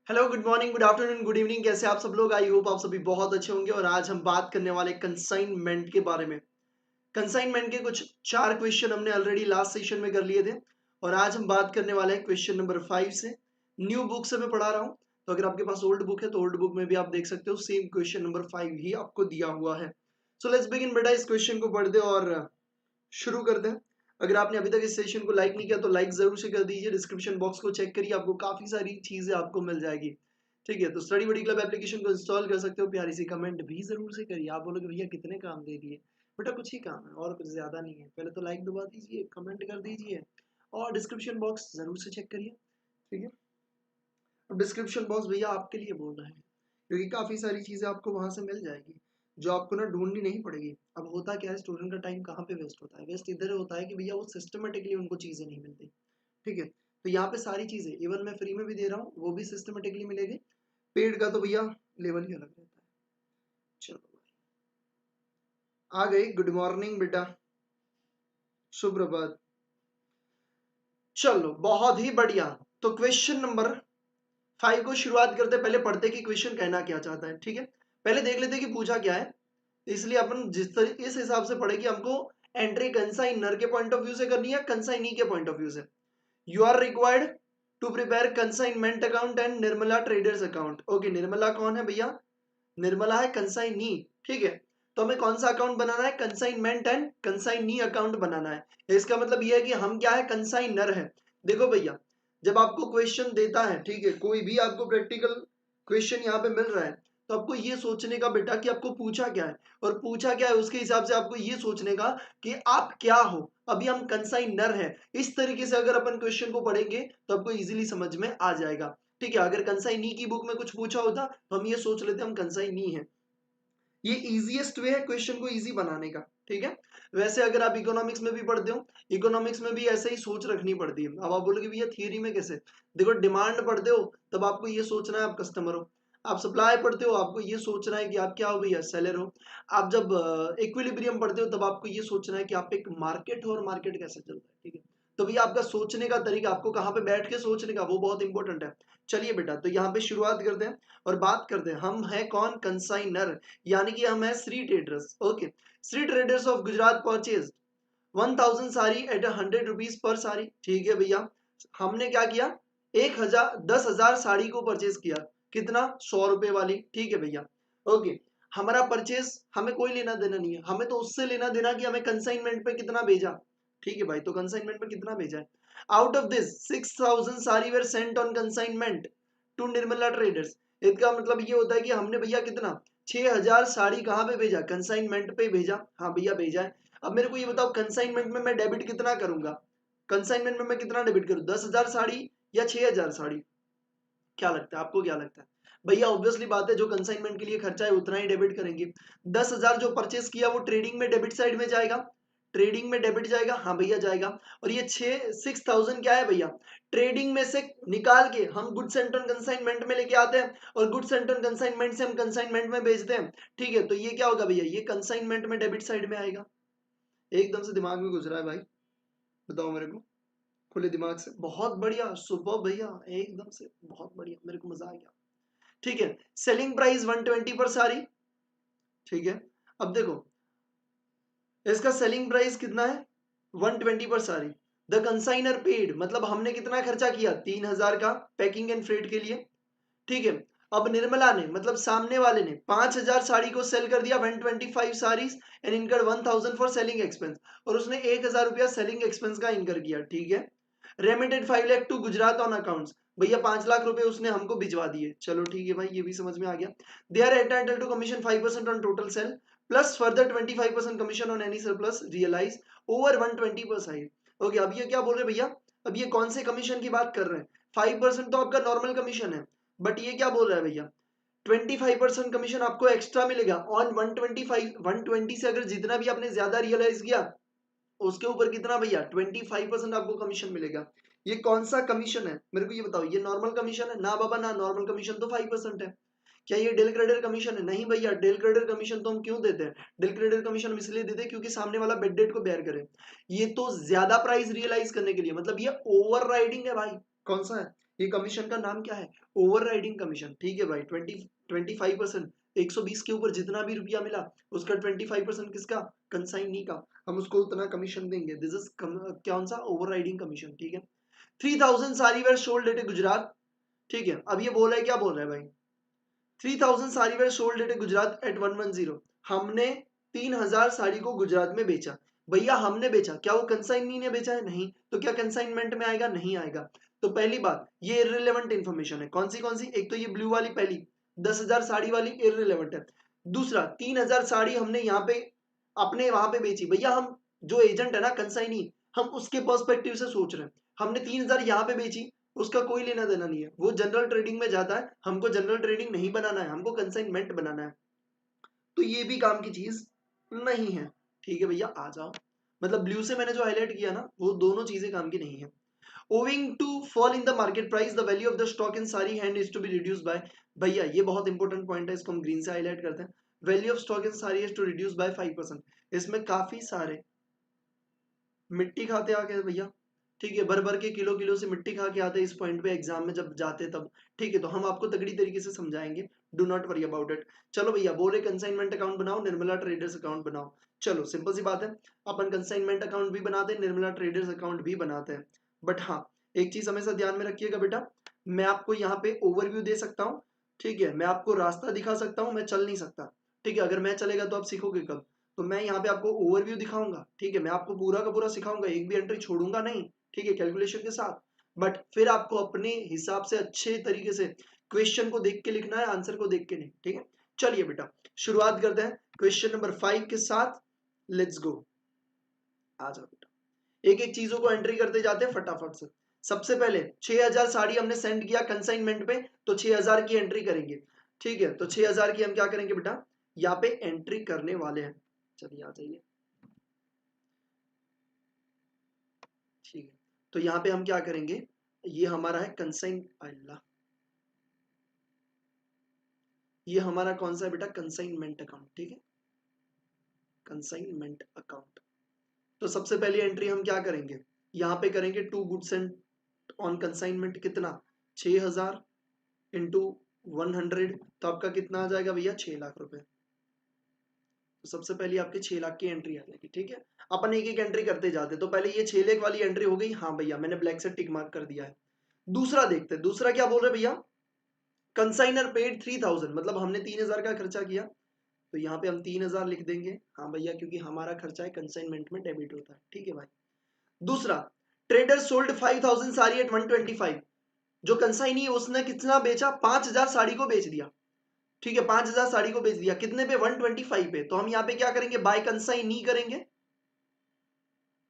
Hello, good morning, good afternoon, good evening. कैसे आप सब लोग? आई होप आप सभी बहुत अच्छे होंगे। और आज हम बात करने वाले कंसाइनमेंट के बारे में। कंसाइनमेंट के कुछ 4 क्वेश्चन हमने ऑलरेडी लास्ट सेशन में कर लिए थे और आज हम बात करने वाले हैं क्वेश्चन नंबर 5 से। न्यू बुक से मैं पढ़ा रहा हूँ, तो अगर आपके पास ओल्ड बुक है तो ओल्ड बुक में भी आप देख सकते हो, सेम क्वेश्चन नंबर 5 ही आपको दिया हुआ है। सो लेट्स बिगिन बेटा, इस क्वेश्चन को पढ़ दे और शुरू कर दें। अगर आपने अभी तक इस सेशन को लाइक नहीं किया तो लाइक जरूर से कर दीजिए। डिस्क्रिप्शन बॉक्स को चेक करिए, आपको काफी सारी चीजें आपको मिल जाएगी। ठीक है, तो स्टडी बडी क्लब एप्लीकेशन को इंस्टॉल कर सकते हो। प्यारी सी कमेंट भी जरूर से करिए। आप बोलोगे भैया कितने काम दे दिए, बेटा कुछ ही काम है और कुछ ज्यादा नहीं है। पहले तो लाइक दबा दीजिए, कमेंट कर दीजिए और डिस्क्रिप्शन बॉक्स जरूर से चेक करिए। ठीक है, अब डिस्क्रिप्शन बॉक्स भैया आपके लिए बोल रहा है क्योंकि काफी सारी चीजें आपको वहां से मिल जाएगी जो आपको ना ढूंढनी नहीं पड़ेगी। अब होता क्या है, स्टूडेंट का टाइम कहाँ पे वेस्ट होता है? वेस्ट इधर होता है कि भैया वो सिस्टमेटिकली उनको चीजें नहीं मिलती। ठीक है, तो यहाँ पे सारी चीजें इवन मैं फ्री में भी दे रहा हूँ, वो भी सिस्टमेटिकली मिलेगी। पेड का तो भैया लेवल ही अलग रहता है। चलो आ गई। गुड मॉर्निंग बेटा, सुप्रभात। चलो बहुत ही बढ़िया। तो क्वेश्चन नंबर 5 को शुरुआत करते पहले पढ़ते कि क्वेश्चन कहना क्या चाहता है। ठीक है, पहले देख लेते कि पूछा क्या है। इसलिए अपन इस हिसाब से पढ़े कि हमको एंट्री कंसाइनर के पॉइंट ऑफ व्यू से करनी है, कंसाइनी के पॉइंट ऑफ व्यू से। You are required to prepare consignment account and Nirmala traders account. Okay, Nirmala कौन है भैया? निर्मला है कंसाइनी। ठीक है, तो हमें कौन सा अकाउंट बनाना है? कंसाइनमेंट एंड कंसाइनी अकाउंट बनाना है। इसका मतलब यह है कि हम क्या है, कंसाइनर है। देखो भैया, जब आपको क्वेश्चन देता है, ठीक है, कोई भी आपको प्रैक्टिकल क्वेश्चन यहाँ पे मिल रहा है, तो आपको ये सोचने का बेटा कि आपको पूछा क्या है, और पूछा क्या है उसके हिसाब से आपको ये सोचने का कि आप क्या हो। अभी हम कंसाइनर है। इस तरीके से अगर अपन क्वेश्चन को पढ़ेंगे तो आपको इजीली समझ में आ जाएगा। ठीक है, अगर कंसाइनी की बुक में कुछ पूछा होता तो हम ये सोच लेते हम कंसाइनी है। ये इजीएस्ट वे है क्वेश्चन को इजी बनाने का। ठीक है, वैसे अगर आप इकोनॉमिक्स में भी पढ़ते हो, इकोनॉमिक्स में भी ऐसे ही सोच रखनी पड़ती है। अब आप बोलोगे भैया थियरी में कैसे? देखो, डिमांड पढ़ते हो तब आपको ये सोचना है आप कस्टमर हो। आप सप्लाई पढ़ते हो, आपको ये सोचना है कि आप क्या हो भैया, सेलर हो। आप जब इक्विलिब्रियम पढ़ते हो तब आपको ये सोचना है कि आप एक मार्केट हो और मार्केट कैसे चलता है। ठीक है, तो भैया आपका सोचने का तरीका, आपको कहाँ पे बैठ के सोचने का, वो बहुत इंपॉर्टेंट है। चलिए बेटा, तो यहाँ पे शुरुआत करते हैं और बात करते हैं। हम है कौन? कंसाइनर, यानी कि हम है Shri traders. Okay, Shri traders of Gujarat purchase 1000 sari at 100 rupees per sari. ठीक है भैया, हमने क्या किया? 10,000 साड़ी को परचेज किया। कितना? 100 रुपए वाली। ठीक है भैया, ओके। हमारा परचेज हमें कोई लेना देना नहीं है, हमें तो उससे लेना देना कि हमें कंसाइनमेंट पे कितना भेजा। ठीक है भाई, तो कंसाइनमेंट पे कितना भेजा है? Out of this 6000 sari were sent on consignment to Nirmala traders. इसका मतलब ये होता है कि हमने भैया कितना, 6000 साड़ी कहाँ पे भेजा? कंसाइनमेंट पे भेजा। हाँ भैया भेजा है। अब मेरे को ये बताओ, कंसाइनमेंट में मैं डेबिट कितना करूंगा? कंसाइनमेंट में मैं कितना डेबिट करूं? 10,000 साड़ी या 6,000 साड़ी? क्या लगता है आपको, क्या लगता है? भैया ऑब्वियसली बात है, जो कंसाइनमेंट के लिए खर्चा है उतना ही डेबिट करेंगे। 10,000 जो परचेस किया वो ट्रेडिंग में डेबिट साइड में जाएगा। ट्रेडिंग में डेबिट जाएगा, हाँ भैया जाएगा। और ये 6,000 क्या है भैया? ट्रेडिंग में से निकाल के हम गुड्स एंड कंसाइनमेंट में लेके आते हैं और गुड्स एंड कंसाइनमेंट से हम कंसाइनमेंट में बेचते हैं। ठीक है, तो ये क्या होगा भैया? ये कंसाइनमेंट में डेबिट साइड में आएगा। एकदम से दिमाग में गुजरा है भाई, बताओ मेरे को खुले दिमाग से। बहुत बढ़िया, सुपर भैया, एकदम से बहुत बढ़िया, मेरे को मजा आ गया। ठीक है, सेलिंग प्राइस 120 पर सारी। ठीक है, अब देखो इसका सेलिंग प्राइस कितना है? 120 पर सारी। द कंसाइनर पेड, मतलब हमने कितना खर्चा किया? 3,000 का पैकिंग एंड फ्रेट के लिए। ठीक है, अब निर्मला ने, मतलब सामने वाले ने 5,000 साड़ी को सेल कर दिया, 125 साड़ीज एंड इनकर 1000 फॉर सेलिंग एक्सपेंस, और उसने 1,000 रुपया सेलिंग एक्सपेंस का इनकर किया। ठीक है, remitted 5 lakh to Gujarat on accounts, भैया 5 लाख रुपए उसने हमको भिजवा दिए। चलो ठीक है भाई, ये भी समझ में आ गया। They are entitled to commission 5% on total sale plus further 25% commission on any surplus realise over 120 per side. Okay, अब ये क्या बोल रहे भैया? अब ये कौन से कमीशन की बात कर रहे हैं? 5% तो आपका नॉर्मल कमीशन है, बट ये क्या बोल रहा है भैया? 25% कमीशन आपको एक्स्ट्रा मिलेगा ऑन 125। 120 से अगर जितना भी आपने ज्यादा रियलाइज किया उसके ऊपर कितना भैया? 25% आपको कमीशन मिलेगा। ये कौन सा कमीशन है मेरे को ये बताओ? ये नॉर्मल कमीशन है ना बाबा? ना, नॉर्मल कमीशन तो 5% है। क्या ये डेल क्रेडिट कमीशन है? नहीं भैया, डेल क्रेडिट कमीशन तो हम क्यों देते हैं? डेल क्रेडिट कमीशन हम इसलिए देते हैं क्योंकि सामने वाला बेड डेट को बेयर करे। ये तो ज्यादा प्राइस रियलाइज करने के लिए, मतलब ये ओवर राइडिंग है भाई। कौन सा है? ये कमीशन का नाम क्या है? Overriding commission. ठीक है भाई, 25% 120 के ऊपर जितना भी रुपया मिला उसका 25% किसका? कंसाइनी का। हम उसको उतना कमीशन देंगे। दिस इज कौन सा? Overriding commission. ठीक है। 3000 sari were sold at Gujarat. ठीक है, अब ये बोल रहा है, क्या बोल रहा है भाई? 3000 sari were sold at Gujarat at 110। हमने 3000 साड़ी को गुजरात में बेचा। भैया हमने बेचा, क्या वो कंसाइनी ने बेचा है? नहीं। तो क्या कंसाइनमेंट में आएगा? नहीं आएगा। तो पहली बात, ये इररिलेवेंट इंफॉर्मेशन है। कौन सी? एक तो ये ब्लू वाली पहली 10,000 साड़ी वाली इररिलेवेंट है। दूसरा, 3000 साड़ी हमने यहाँ पे अपने वहां पे बेची। भैया हम जो एजेंट है ना कंसाइनी, हम उसके पर्सपेक्टिव से सोच रहे हैं। हमने 3000 यहाँ पे बेची, उसका कोई लेना देना नहीं है, वो जनरल ट्रेडिंग में जाता है। हमको जनरल ट्रेडिंग नहीं बनाना है, हमको कंसाइनमेंट बनाना है। तो ये भी काम की चीज नहीं है। ठीक है भैया, आ जाओ। मतलब ब्लू से मैंने जो हाईलाइट किया ना, वो दोनों चीजें काम की नहीं है। Owing to fall in the market price, the value of the stock in sari hand is to be reduced by। भैया ये बहुत इंपॉर्टेंट पॉइंट है, इसको हम ग्रीन से हाईलाइट करते हैं। वैल्यू ऑफ स्टॉक इन सारी is to reduce by 5%। इसमें काफी सारे मिट्टी खाते आ गए भैया। ठीक है, भर भर के किलो किलो से मिट्टी खा के आते इस पॉइंट पे एग्जाम में जब जाते तब। ठीक है, तो हम आपको तगड़ी तरीके से समझाएंगे, do not worry about it. चलो भैया, बोले कंसाइनमेंट अकाउंट बनाओ, निर्मला ट्रेडर्स अकाउंट बनाओ। चलो सिंपल सी बात है, अपन कंसाइनमेंट अकाउंट भी बनाते हैं, निर्मला ट्रेडर्स अकाउंट भी बनाते हैं। बट हाँ, एक चीज हमेशा ध्यान में रखिएगा बेटा, मैं आपको यहाँ पे ओवरव्यू दे सकता हूँ। ठीक है, मैं आपको रास्ता दिखा सकता हूँ, मैं चल नहीं सकता। ठीक है, अगर मैं चलेगा तो आप सीखोगे कब? तो मैं यहाँ पे आपको ओवरव्यू दिखाऊंगा। ठीक है, मैं आपको पूरा का पूरा सिखाऊंगा, एक भी एंट्री छोड़ूंगा नहीं। ठीक है, कैलकुलेशन के साथ। बट फिर आपको अपने हिसाब से अच्छे तरीके से क्वेश्चन को देख के लिखना है, आंसर को देख के नहीं। ठीक है, चलिए बेटा शुरुआत करते हैं क्वेश्चन नंबर 5 के साथ। लेट्स गो, आ जाओ बेटा। एक एक चीजों को एंट्री करते जाते हैं फटाफट से। सबसे पहले 6000 साड़ी हमने सेंड किया कंसाइनमेंट पे, तो 6000 की एंट्री करेंगे। ठीक है, तो 6000 की हम क्या करेंगे बेटा? यहाँ पे एंट्री करने वाले हैं। चलिए आ जाइए। ठीक है, तो यहाँ पे हम क्या करेंगे? ये हमारा है कंसाइन, अल्लाह, ये हमारा कौन सा है बेटा? Consignment account. ठीक है, कंसाइनमेंट अकाउंट। तो सबसे पहली एंट्री हम क्या करेंगे? यहाँ पे करेंगे to goods and on consignment. कितना? 6000 इंटू 100, तो आपका कितना आ जाएगा भैया? 6 लाख रुपए। तो सबसे पहले आपके 6 लाख की एंट्री आ जाएगी। ठीक है, अपन एक एक एंट्री करते जाते। तो पहले ये 6 लाख वाली एंट्री हो गई। हाँ भैया, मैंने ब्लैक से टिक मार्क कर दिया है। दूसरा देखते हैं, दूसरा क्या बोल रहे भैया? कंसाइनर पेड 3000, मतलब हमने 3000 का खर्चा किया। तो यहाँ पे हम 3000 लिख देंगे। हाँ भैया, क्योंकि हमारा खर्चा है कंसाइनमेंट में डेबिट होता है। ठीक है भाई। दूसरा, ट्रेडर सोल्ड 5000 साड़ी एट 125। जो कंसाइनी है उसने कितना बेचा? 5000 साड़ी को बेच दिया। ठीक है, 5000 साड़ी को बेच दिया कितने पे? 125 पे। तो हम यहाँ पे क्या करेंगे? बाय कंसाइनी करेंगे।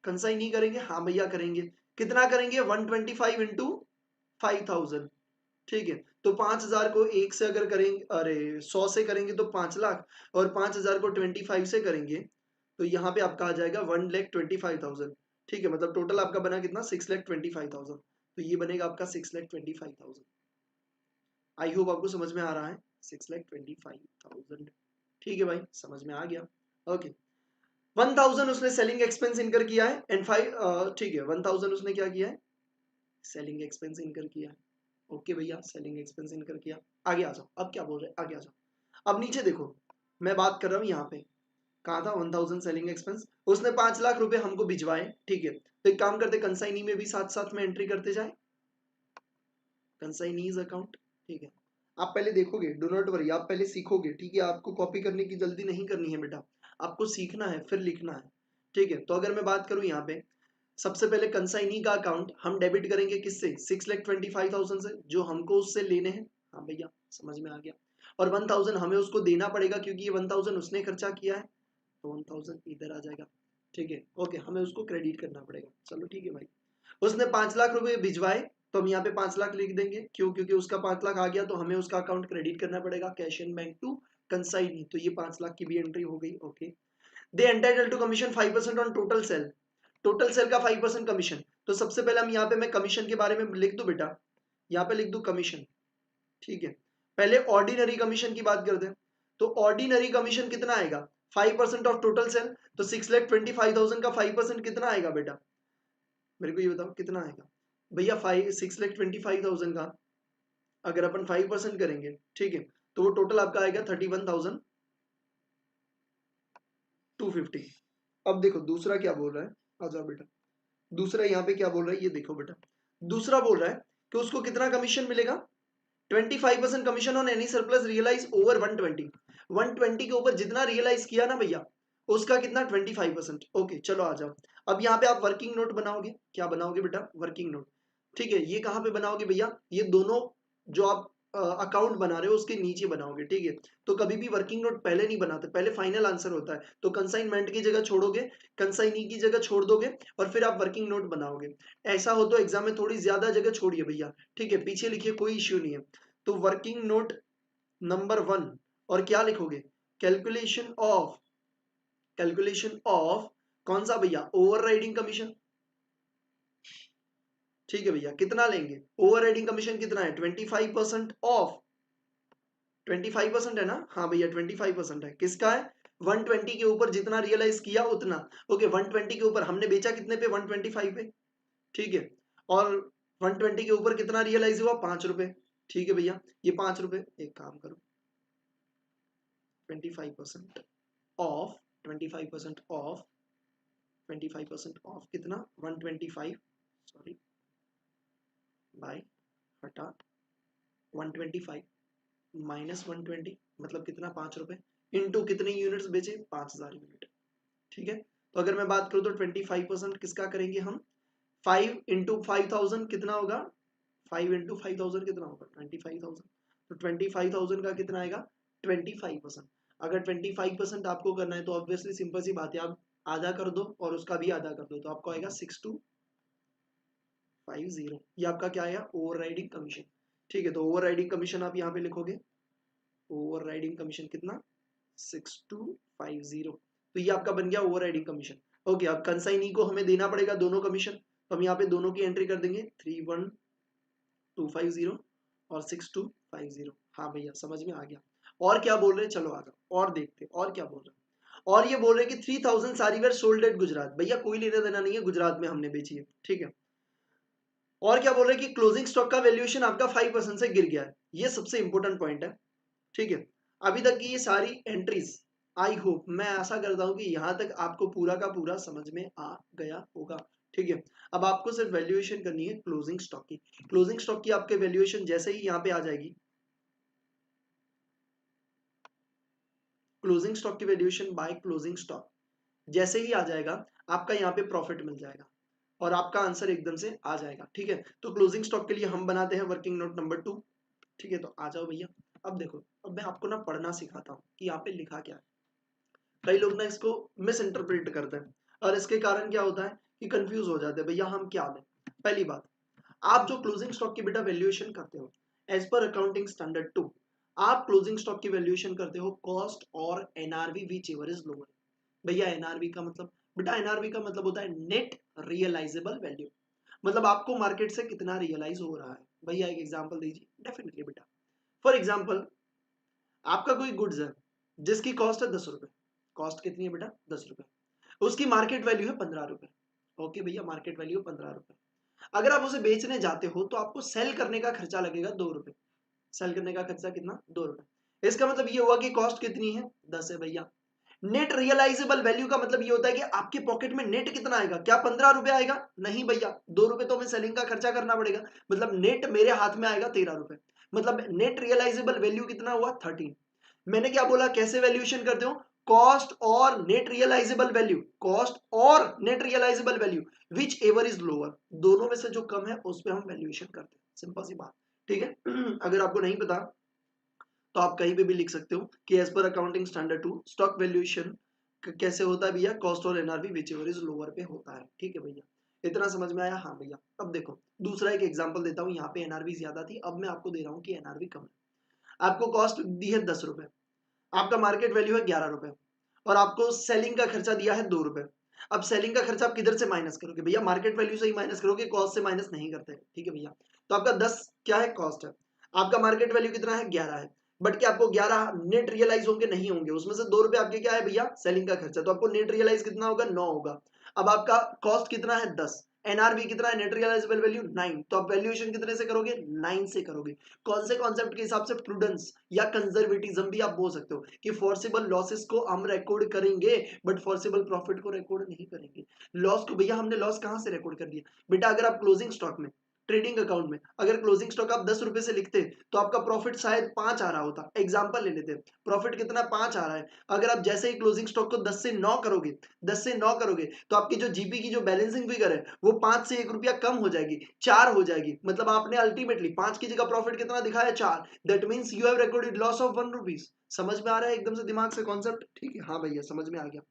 कंसाइनी करेंगे, हाँ भैया करेंगे। कितना करेंगे? 125 इंटू 5000। ठीक है, तो 5000 को एक से अगर करेंगे, अरे 100 से करेंगे तो 5 लाख, और 5000 को 25 से करेंगे तो यहाँ पे आपका आ जाएगा 1,25,000। ठीक है, मतलब टोटल आपका बना कितना? 6,25,000। तो ये बनेगा आपका 6,25,000। आई होप आपको समझ में आ रहा है। 6,25,000। ठीक है भाई, समझ में आ गया। ओके, 1000 उसने सेलिंग एक्सपेंस इनकर किया है एंड 5। ठीक है, 1000 उसने क्या किया है? सेलिंग एक्सपेंस इनकर किया है। ओके भैया, सेलिंग एक्सपेंस इनकर किया। आगे आ जाओ, अब क्या बोल रहे हैं? आगे आ जाओ। अब नीचे देखो, मैं बात कर रहा हूँ यहाँ पे, कहा था 1000 सेलिंग एक्सपेंस, उसने 5 लाख रुपए हमको भिजवाए। ठीक है, तो एक काम करते, कंसाइनी में भी साथ साथ में एंट्री करते जाए, कंसाइनीज अकाउंट। ठीक है, आप पहले देखोगे, डो नॉट वरी, आप पहले सीखोगे। ठीक है, आपको कॉपी करने की जल्दी नहीं करनी है बेटा, आपको सीखना है फिर लिखना है। ठीक है, तो अगर मैं बात करूं यहाँ पे, सबसे पहले कंसाइनी का अकाउंट हम डेबिट करेंगे किससे? 6,25,000 से, जो हमको उससे लेने हैं। हाँ भैया, समझ में आ गया। और 1000 हमें उसको देना पड़ेगा, क्योंकि ये 1000 उसने खर्चा किया है, तो 1000 इधर आ जाएगा। ठीक है, ओके, हमें उसको क्रेडिट करना पड़ेगा। चलो ठीक है भाई, उसने 5 लाख रुपए भिजवाए, तो हम यहाँ पे 5 लाख लिख देंगे। क्यों? क्योंकि उसका 5 लाख आ गया, तो हमें उसका अकाउंट क्रेडिट करना पड़ेगा, cash in bank to consignee. तो ये 5 लाख की भी एंट्री हो गई। Okay, they entitle to commission 5% on total sale. Total sale का 5% कमीशन। तो सबसे पहले हम यहाँ पे, मैं कमीशन के बारे में लिख दूं बेटा, यहाँ पे लिख दूं कमीशन। ठीक है, पहले ऑर्डिनरी कमीशन की बात करते हैं। तो ऑर्डिनरी कमीशन कितना आएगा? 5% ऑफ टोटल सेल। तो 6,25,000 का 5% कितना आएगा बेटा? मेरे को ये बताओ कितना आएगा? भैया 6,25,000 का अगर अपन 5% करेंगे, ठीक है, तो वो टोटल आपका आएगा 31,250। अब देखो दूसरा क्या बोल रहा है, आ जाओ बेटा, दूसरा यहाँ पे क्या बोल रहा है ये देखो बेटा। दूसरा बोल रहा है कि उसको कितना कमीशन मिलेगा, 25% commission on any surplus realise over 120। 120 के ऊपर जितना रियलाइज किया ना भैया, उसका कितना 25%। ओके चलो आ जाओ। अब यहाँ पे आप वर्किंग नोट बनाओगे, क्या बनाओगे बेटा, वर्किंग नोट। ठीक है, ये कहाँ पे बनाओगे भैया, ये दोनों जो आप अकाउंट बना रहे हो उसके नीचे बनाओगे, ठीक है। तो कभी भी वर्किंग नोट पहले नहीं बनाते, पहले फाइनल आंसर होता है। तो कंसाइनमेंट की जगह छोड़ोगे, कंसाइनी की जगह छोड़ दोगे और फिर आप वर्किंग नोट बनाओगे। ऐसा हो तो एग्जाम में थोड़ी ज्यादा जगह छोड़िए भैया, ठीक है, पीछे लिखिए कोई इश्यू नहीं है। तो वर्किंग नोट नंबर 1 और क्या लिखोगे, कैलकुलेशन ऑफ कौन सा भैया, ओवरराइडिंग कमीशन। ठीक है भैया, कितना लेंगे, ओवरराइडिंग कमीशन कितना है, 25% ऑफ, 25% है ना, हाँ भैया 25% है, किसका है, 120 के ऊपर जितना रियलाइज किया उतना। ओके 120 के ऊपर हमने बेचा कितने पे, 125 पे, ठीक है। और 120 के ऊपर कितना रियलाइज हुआ, 5 रुपए, ठीक है भैया। ये 5 रुपए, एक काम करो, 25% ऑफ 25% ऑफ 25% ऑफ कितना, 125, सॉरी, बाय हटा 125 माइनस 120 मतलब कितना, 5 रुपए, इंटू कितने यूनिट्स बेचे, 5,000 यूनिट, ठीक है। तो अगर मैं बात करूं तो 25% किसका करेंगे हम, 5 × 5,000 कितना होगा, 5 × 5,000 कितना होगा, 25,000। तो 25,000 का कितना आएगा, 25%। अगर 25% आपको करना है तो ऑब्वियसली सिंपल सी बात है, आप आधा कर दो और उसका भी आधा कर दो, तो आपको आएगा 6,250। ये आपका क्या आएगा, ओवर राइडिंग कमीशन, ठीक है। तो ओवर राइडिंग कमीशन आप यहाँ पे लिखोगे, ओवर राइडिंग कमीशन कितना, 6,250। तो ये आपका बन गया ओवर राइडिंग कमीशन। ओके, अब कंसाइनी को हमें देना पड़ेगा दोनों कमीशन, तो हम यहाँ पे दोनों की एंट्री कर देंगे, 3,1,250 और 6,250। हाँ भैया समझ में आ गया। और क्या बोल रहे हैं, चलो आगे और देखते हैं और क्या बोल रहे हैं। और ये बोल रहे हैं कि 3,000 सारी वेयर सोल्ड एट गुजरात, भैया कोई लेना देना नहीं है, गुजरात में हमने बेची है, ठीक है। और क्या बोल रहे हैं कि क्लोजिंग स्टॉक का वैल्यूएशन आपका 5% से गिर गया है, ये सबसे इंपॉर्टेंट पॉइंट है, ठीक है। अभी तक की ये सारी एंट्रीज, आई होप, मैं आशा करता हूं कि यहां तक आपको पूरा का पूरा समझ में आ गया होगा, ठीक है। अब आपको सिर्फ वैल्यूएशन करनी है क्लोजिंग स्टॉक की। क्लोजिंग स्टॉक की आपके वैल्यूएशन जैसे ही यहाँ पे आ जाएगी, क्लोजिंग स्टॉक की वैल्यूएशन बाय क्लोजिंग स्टॉक जैसे ही आ जाएगा, आपका यहाँ पे प्रॉफिट मिल जाएगा और आपका आंसर एकदम से आ जाएगा, ठीक है। तो क्लोजिंग स्टॉक के लिए हम बनाते हैं वर्किंग नोट नंबर 2, ठीक है। तो आ जाओ भैया, अब देखो, अब मैं आपको ना पढ़ना सिखाता हूँ कि यहाँ पे लिखा क्या है। कई लोग ना इसको मिस इंटरप्रेट करते हैं और इसके कारण क्या होता है कि कंफ्यूज हो जाते हैं, भैया हम क्या लें। पहली बात, आप जो क्लोजिंग स्टॉक की बेटा वैल्यूएशन करते हो एज पर अकाउंटिंग स्टैंडर्ड 2, आप क्लोजिंग स्टॉक की वैल्यूएशन करते हो कॉस्ट और NRV which ever is lower. भैया एनआरवी का मतलब, बेटा एनआरवी का मतलब होता है नेट रियलाइजेबल वैल्यू, मतलब आपको मार्केट से कितना रियलाइज हो रहा है। भैया एक एग्जांपल दीजिए, डेफिनेटली बेटा, फॉर एग्जांपल आपका कोई गुड्स है जिसकी कॉस्ट है 10 रुपए, कॉस्ट कितनी है बेटा, 10 रुपए, उसकी मार्केट वैल्यू है 15 रुपए। ओके भैया, मार्केट वैल्यू 15 रुपए। अगर आप उसे बेचने जाते हो तो आपको सेल करने का खर्चा लगेगा 2 रुपए, सेल करने का खर्चा कितना, 2 रुपए। इसका मतलब ये हुआ कि कॉस्ट कितनी है, 10 है भैया। नेट रियलाइजेबल वैल्यू का मतलब ये होता है कि आपके पॉकेट में नेट कितना आएगा, क्या 15 रुपए आएगा, नहीं भैया, 2 रुपए तो हमें सेलिंग का खर्चा करना पड़ेगा, मतलब नेट मेरे हाथ में आएगा 13 रुपए, मतलब नेट रियलाइजेबल वैल्यू कितना हुआ, 13। मैंने क्या बोला, कैसे वैल्यूएशन करते हो, कॉस्ट और नेट रियलाइजेबल वैल्यू, कॉस्ट और net realisable value whichever is lower, दोनों में से जो कम है उस पर हम वैल्यूएशन करते हैं, सिंपल सी बात, ठीक है। अगर आपको नहीं पता तो आप कहीं पे भी लिख सकते हो कि as per accounting standard 2 stock valuation कैसे होता है भैया, कॉस्ट और NRV which ever is lower पे होता है, ठीक है भैया। इतना समझ में आया, हाँ भैया। अब देखो दूसरा एक एग्जांपल देता हूँ, यहाँ पे एनआरवी ज्यादा थी, अब मैं आपको दे रहा हूँ कि एनआरवी कम है। आपको कॉस्ट दी है 10 रुपए, आपका मार्केट वैल्यू है 11 रुपए और आपको सेलिंग का खर्चा दिया है 2 रुपए। अब सेलिंग का खर्चा आप किधर से माइनस करोगे भैया, मार्केट वैल्यू से ही माइनस करोगे, कॉस्ट से माइनस नहीं करते, ठीक है भैया। तो आपका 10 क्या है, कॉस्ट है, आपका मार्केट वैल्यू कितना है, 11 है, बट क्या आपको 11 नेट रियलाइज होंगे, नहीं होंगे, उसमें से 2 रुपए आपके क्या है भैया, सेलिंग का खर्चा, तो आपको नेट रियलाइज कितना होगा, 9 होगा। अब आपका कॉस्ट कितना है, 10, एनआरवी कितना है, नेट रियलाइजेबल वैल्यू 9, तो आप वैल्यूएशन कितने से करोगे, 9 से करोगे। कौन से कॉन्सेप्ट के हिसाब से, प्रूडेंस या कंजर्वेटिज्म भी आप बोल सकते हो कि फोर्सेबल लॉसेस को हम रिकॉर्ड करेंगे बट फोर्सेबल प्रॉफिट को रिकॉर्ड नहीं करेंगे। लॉस को भैया हमने लॉस कहां से रिकॉर्ड कर दिया बेटा, अगर आप क्लोजिंग स्टॉक में, ट्रेडिंग अकाउंट में अगर क्लोजिंग स्टॉक आप 10 रुपए से लिखते तो आपका प्रॉफिट शायद 5 आ रहा होता, एग्जांपल ले लेते, प्रॉफिट कितना 5 आ रहा है, अगर आप जैसे ही क्लोजिंग स्टॉक को 10 से 9 करोगे, 10 से 9 करोगे तो आपकी जो जीपी की जो बैलेंसिंग फिगर है वो 5 से 1 रुपया कम हो जाएगी, 4 हो जाएगी, मतलब आपने अल्टीमेटली 5 की जगह प्रॉफिट कितना दिखाया, 4, that means you have recorded loss of 1 rupees. समझ में आ रहा है एकदम से दिमाग से कॉन्सेप्ट, ठीक है, हाँ भैया समझ में आ गया।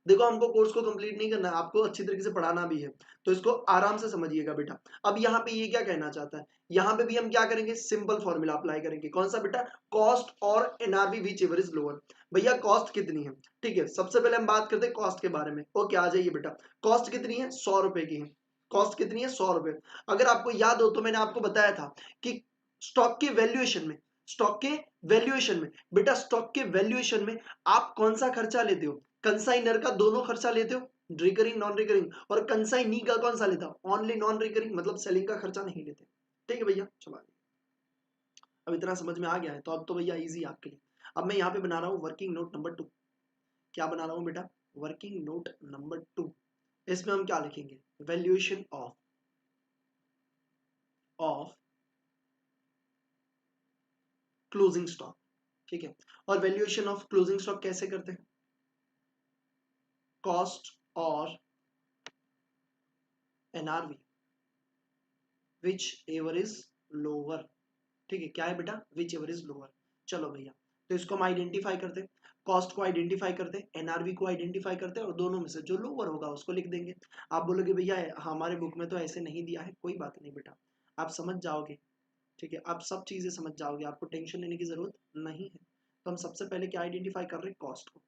देखो हमको कोर्स को कंप्लीट नहीं करना है, आपको अच्छी तरीके से पढ़ाना भी है, तो इसको आराम से समझिएगा बेटा। अब यहाँ पे ये क्या कहना चाहता है, यहाँ पे भी हम क्या करेंगे, सिंपल फॉर्मूला अप्लाई करेंगे, कौन सा बेटा, कॉस्ट और NRV which ever is lower. भैया कॉस्ट कितनी है, ठीक है, सबसे पहले हम बात करते हैं कॉस्ट के बारे में। ओके आ जाइए बेटा, कॉस्ट कितनी है, 100 रुपए की है, कॉस्ट कितनी है, 100 रुपए। अगर आपको याद हो तो मैंने आपको बताया था कि स्टॉक के वैल्यूएशन में, स्टॉक के वैल्यूएशन में बेटा, स्टॉक के वैल्यूएशन में आप कौन सा खर्चा लेते हो, कंसाइनर का दोनों खर्चा लेते हो, रिकरिंग नॉन रिकरिंग, और कंसाइनी का कौन सा लेता, ओनली नॉन रिकरिंग, मतलब सेलिंग का खर्चा नहीं लेते। ठीक है भैया, चलो अब इतना समझ में आ गया है तो अब तो भैया इजी आपके लिए। अब मैं यहाँ पे बना रहा हूँ वर्किंग नोट नंबर 2। क्या बना रहा हूँ बेटा, वर्किंग नोट नंबर 2। इसमें हम क्या लिखेंगे, वैल्यूएशन ऑफ क्लोजिंग स्टॉक, ठीक है। और वैल्यूएशन ऑफ क्लोजिंग स्टॉक कैसे करते हैं, कॉस्ट और NRV which ever is lower, ठीक है, क्या है बेटा, विच एवर इज लोअर। चलो भैया, तो इसको हम आइडेंटिफाई करते हैं, कॉस्ट को आइडेंटिफाई करते हैं, एनआरवी को आइडेंटिफाई करते हैं, और दोनों में से जो लोअर होगा उसको लिख देंगे। आप बोलोगे भैया हमारे बुक में तो ऐसे नहीं दिया है, कोई बात नहीं बेटा, आप समझ जाओगे, ठीक है, आप सब चीजें समझ जाओगे, आपको टेंशन लेने की जरूरत नहीं है। तो हम सबसे पहले क्या आइडेंटिफाई कर रहे हैं, कॉस्ट को।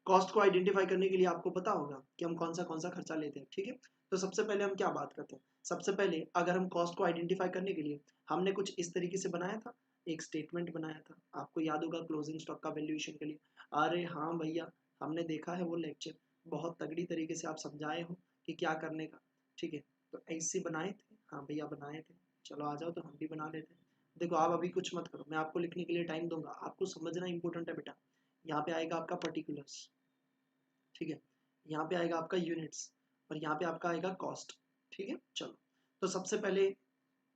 कॉस्ट को आइडेंटिफाई करने के लिए आपको पता होगा कि हम कौन सा खर्चा लेते हैं, ठीक है। तो सबसे पहले हम क्या बात करते हैं, सबसे पहले अगर हम कॉस्ट को आइडेंटिफाई करने के लिए हमने कुछ इस तरीके से बनाया था, एक स्टेटमेंट बनाया था, आपको याद होगा क्लोजिंग स्टॉक का वैल्यूएशन के लिए। अरे हाँ भैया, हमने देखा है वो लेक्चर, बहुत तगड़ी तरीके से आप समझाए हो कि क्या करने का, ठीक है। तो ऐसे बनाए थे, हाँ भैया बनाए थे, चलो आ जाओ तो हम भी बना लेते हैं। देखो आप अभी कुछ मत करो, मैं आपको लिखने के लिए टाइम दूंगा, आपको समझना इंपॉर्टेंट है बेटा। यहाँ पे आएगा आपका पर्टिकुलर्स, ठीक है, यहाँ पे आएगा आपका यूनिट्स, और यहाँ पे आपका आएगा कॉस्ट, ठीक है। चलो तो सबसे पहले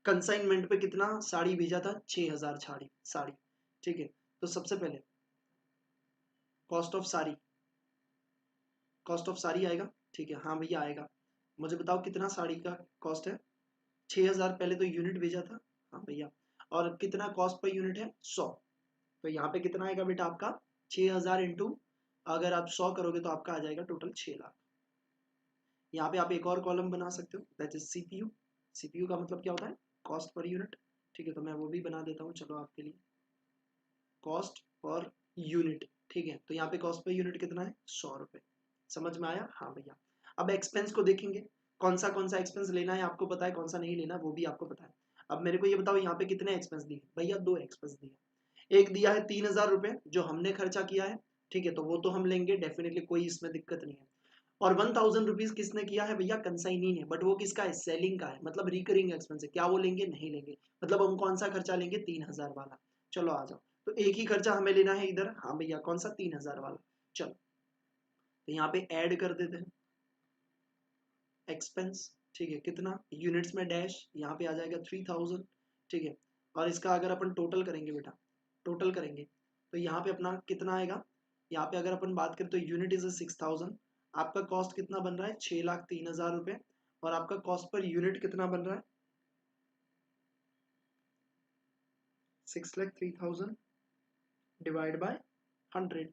कंसाइनमेंट पे कितना साड़ी भेजा था, 6000 साड़ी साड़ी, ठीक है। तो सबसे पहले cost of sari, cost of sari आएगा, ठीक है, हाँ भैया आएगा। मुझे बताओ कितना साड़ी का कॉस्ट है, 6000 पहले तो यूनिट भेजा था, हाँ भैया, और कितना कॉस्ट पर यूनिट है, 100। तो यहाँ पे कितना आएगा बेटा आपका, 6000 इंटू, अगर आप 100 करोगे तो आपका आ जाएगा टोटल 6 लाख। यहाँ पे आप एक और कॉलम बना सकते हो, दैट इज सीपीयू। सीपीयू का मतलब क्या होता है, कॉस्ट पर यूनिट, ठीक है, तो मैं वो भी बना देता हूँ चलो आपके लिए, कॉस्ट पर यूनिट, ठीक है। तो यहाँ पे कॉस्ट पर यूनिट कितना है, 100 रुपए। समझ में आया, हाँ भैया। अब एक्सपेंस को देखेंगे, कौन सा एक्सपेंस लेना है आपको पता है, कौन सा नहीं लेना वो भी आपको पता है। अब मेरे को ये बताओ यहाँ पे कितने एक्सपेंस दिए भैया, 2 एक्सपेंस दिए। एक दिया है 3000 रुपए जो हमने खर्चा किया है, ठीक है, तो वो तो हम लेंगे डेफिनेटली, कोई इसमें दिक्कत नहीं है। और 1000 रुपीज किसने किया है भैया, कंसाइनी ने, बट वो किसका है, सेलिंग का है, मतलब रिकरिंग एक्सपेंस है, क्या वो लेंगे, नहीं लेंगे, मतलब हम कौन सा खर्चा लेंगे, 3000 वाला। चलो आ जाओ, तो एक ही खर्चा हमें लेना है इधर, हाँ भैया कौन सा, 3000 वाला। चलो तो यहाँ पे ऐड कर देते हैं एक्सपेंस, ठीक है, कितना यूनिट्स में डैश, यहाँ पे आ जाएगा 3000, ठीक है। और इसका अगर अपन टोटल करेंगे बेटा, टोटल करेंगे तो यहाँ पे अपना कितना आएगा, यहाँ पे अगर अपन बात करें तो यूनिट इज 6000, आपका कॉस्ट कितना बन रहा है, 6,03,000 रुपए, और आपका कॉस्ट पर यूनिट कितना बन रहा है, 6,03,000 डिवाइड बाय 100,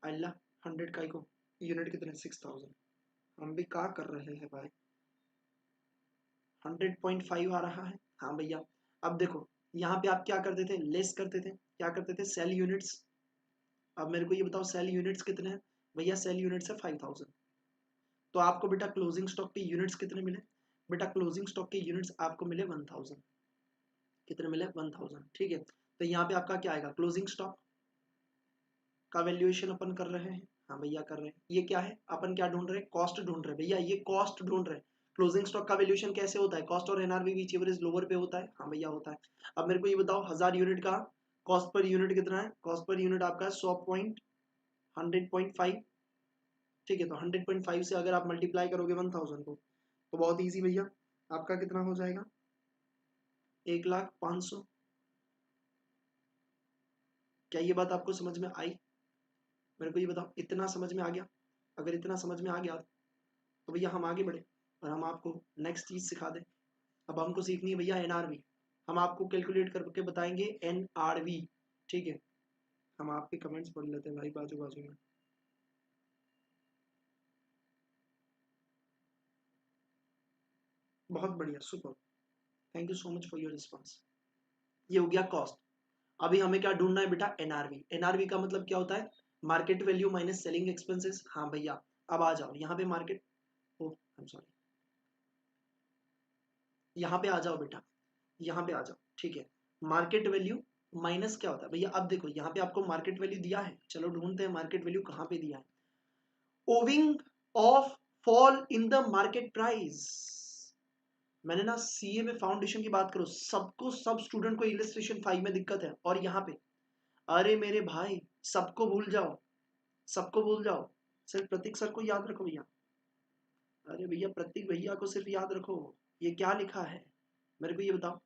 अल्लाह 100 का को यूनिट कितने, 6000, हम भी क्या कर रहे हैं भाई, 100.5 आ रहा है, हाँ भैया। अब देखो यहाँ पे आप क्या करते थे, लेस करते थे, क्या करते थे, सेल यूनिट्स। अब मेरे को ये बताओ सेल यूनिट्स कितने हैं भैया, सेल यूनिट्स है 5000, तो आपको बेटा क्लोजिंग स्टॉक के यूनिट्स कितने मिले, बेटा क्लोजिंग स्टॉक के यूनिट्स आपको मिले 1000, कितने मिले 1000, ठीक है। तो यहाँ पे आपका क्या आएगा, क्लोजिंग स्टॉक का वैल्यूएशन अपन कर रहे हैं, हाँ भैया कर रहे हैं। ये क्या है, अपन क्या ढूंढ रहे हैं, कॉस्ट ढूंढ रहे हैं भैया, ये कॉस्ट ढूंढ रहे हैं। क्लोजिंग स्टॉक का वैल्यूएशन कैसे होता है, कॉस्ट और NRV which ever is lower पे होता है। हाँ भैया होता है। अब मेरे को ये बताओ 1000 यूनिट का कॉस्ट पर यूनिट कितना है, कॉस्ट पर यूनिट आपका 100.5, ठीक है। तो 100.5 से अगर आप मल्टीप्लाई करोगे 1000 को तो बहुत ईजी भैया, आपका कितना हो जाएगा, 1,05,000। क्या ये बात आपको समझ में आई, मेरे को ये बताओ, इतना समझ में आ गया? अगर इतना समझ में आ गया तो भैया हम आगे बढ़े और हम आपको नेक्स्ट चीज सिखा दें। अब हमको सीखनी है भैया एनआरवी, हम आपको कैलकुलेट करके बताएंगे एनआरवी, ठीक है। हम आपके कमेंट्स पढ़ लेते हैं भाई बाजू बाजू में। बहुत बढ़िया, super, thank you so much for your response. ये हो गया कॉस्ट। अभी हमें क्या ढूंढना है बेटा, एनआरवी। एनआरवी का मतलब क्या होता है, market value minus selling expenses. हाँ भैया अब आ जाओ यहाँ पे market, oh I am sorry, यहाँ पे आ जाओ बेटा, यहाँ पे आ जाओ, ठीक है। मार्केट वैल्यू माइनस क्या होता है भैया, अब देखो यहाँ पे आपको मार्केट वैल्यू दिया है, चलो ढूंढते हैं मार्केट वैल्यू कहाँ पे दिया है। Owing of fall in the market price. मैंने ना सीए में फाउंडेशन की बात करो, सबको सब स्टूडेंट को इलस्ट्रेशन 5 में दिक्कत है, और यहाँ पे अरे मेरे भाई सबको भूल जाओ, सबको भूल जाओ, सिर्फ प्रतीक सर को याद रखो भैया। अरे भैया प्रतीक भैया को सिर्फ याद रखो। ये क्या लिखा है, मेरे को ये बताओ,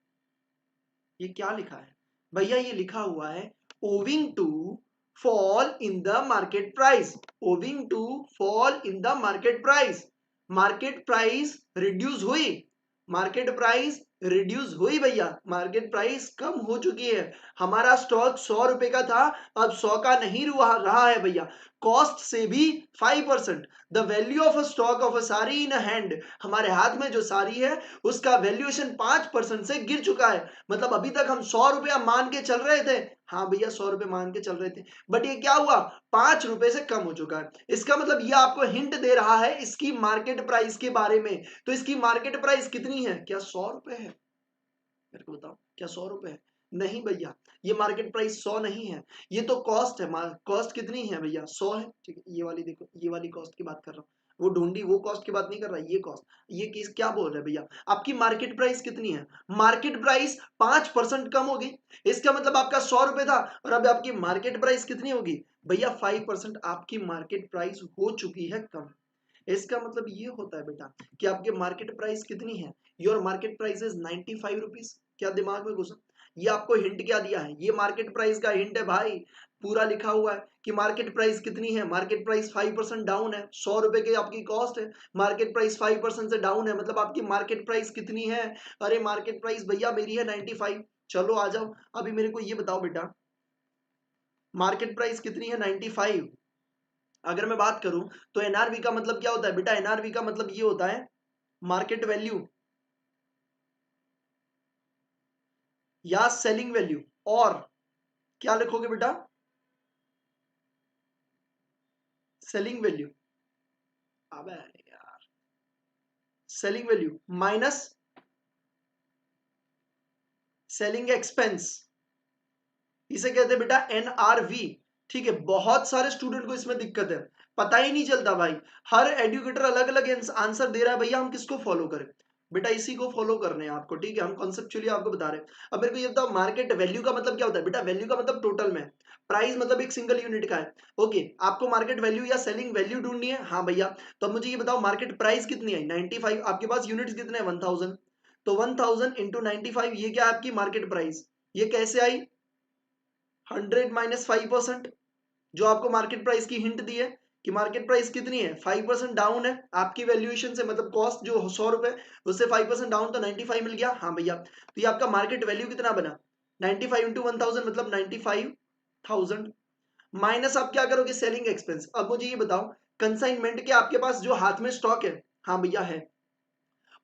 ये क्या लिखा है भैया, ये लिखा हुआ है owing to fall in the market price, owing to fall in the market price. Market price reduce हुई, मार्केट प्राइस रिड्यूस हुई भैया, मार्केट प्राइस कम हो चुकी है। हमारा स्टॉक 100 रुपए का था, अब 100 का नहीं रहा है भैया। कॉस्ट से भी 5%, the value of a stock of a sari in hand, हमारे हाथ में जो साड़ी है उसका वैल्यूएशन 5% से गिर चुका है। मतलब अभी तक हम 100 रुपया मान के चल रहे थे, हाँ भैया 100 रुपए मान के चल रहे थे, बट ये क्या हुआ, 5 रुपए से कम हो चुका है। इसका मतलब ये आपको हिंट दे रहा है इसकी मार्केट प्राइस के बारे में। तो इसकी मार्केट प्राइस कितनी है, क्या 100 रुपए है, मेरे को बताओ क्या 100 रुपए है? नहीं भैया, ये मार्केट प्राइस 100 नहीं है, ये तो कॉस्ट है। कॉस्ट कितनी है भैया, 100 है, ठीक है। ये वाली देखो, ये वाली कॉस्ट की बात कर रहा हूँ, वो ढूंढी वो कॉस्ट की बात नहीं कर रहा, ये कॉस्ट। ये केस क्या बोल रहा है भैया, आपकी मार्केट प्राइस कितनी है, मार्केट प्राइस 5% कम हो गई। इसका मतलब आपका 100 रुपए था और अब आपकी मार्केट प्राइस कितनी होगी भैया, 5% आपकी मार्केट प्राइस हो चुकी है कम। इसका मतलब ये होता है बेटा कि आपके मार्केट प्राइस कितनी है, your market price is 95 rupees. क्या दिमाग में घुसा, ये आपको हिंट क्या दिया है, ये मार्केट प्राइस का हिंट है भाई। पूरा लिखा हुआ है कि मार्केट प्राइस कितनी है, मार्केट प्राइस 5% डाउन है, 100 रुपए की आपकी कॉस्ट है, मार्केट प्राइस 5% से डाउन है, मतलब आपकी मार्केट प्राइस कितनी है। अरे मार्केट प्राइस भैया मेरी है 95। चलो आ जाओ, अभी मेरे को ये बताओ बेटा, मार्केट प्राइस कितनी है 95। अगर मैं बात करूं तो एनआरवी का मतलब क्या होता है बेटा, एनआरवी का मतलब ये होता है मार्केट वैल्यू या सेलिंग वैल्यू, और क्या लिखोगे बेटा, सेलिंग वैल्यू, अबे यार, selling value minus selling expense, इसे कहते हैं बेटा एनआरवी। ठीक है, बहुत सारे स्टूडेंट को इसमें दिक्कत है, पता ही नहीं चलता भाई, हर एडुकेटर अलग अलग आंसर दे रहा है, भैया हम किसको फॉलो करें, बेटा इसी को फॉलो करने हैं आपको, ठीक है। हम कॉन्सेप्चुअली आपको बता रहे हैं। अब मेरे को ये बताओ मार्केट वैल्यू का मतलब क्या होता है बेटा, वैल्यू का मतलब टोटल में, प्राइस मतलब एक सिंगल यूनिट का है। ओके, आपको मार्केट वैल्यू या सेलिंग वैल्यू ढूंढनी है, हाँ भैया। तो अब मुझे ये बताओ मार्केट प्राइस कितनी है 95, आपके पास यूनिट्स कितने हैं 1000, तो 1000 इंटू 95, ये क्या है आपकी मार्केट प्राइस। ये कैसे आई, 100 माइनस 5%, जो आपको मार्केट प्राइस की हिंट दी है कि मार्केट प्राइस कितनी है 5% डाउन है आपकी वैल्यूएशन से, मतलब कॉस्ट जो 100 रुपए उससे 5% डाउन, तो 95 मिल गया, हाँ भैया। तो ये आपका मार्केट वैल्यू कितना बना, 95 इंटू 1000 मतलब 95,000, माइनस आप क्या करोगे सेलिंग एक्सपेंस। अब मुझे ये बताओ कंसाइनमेंट के आपके पास जो हाथ में स्टॉक है, हाँ भैया है,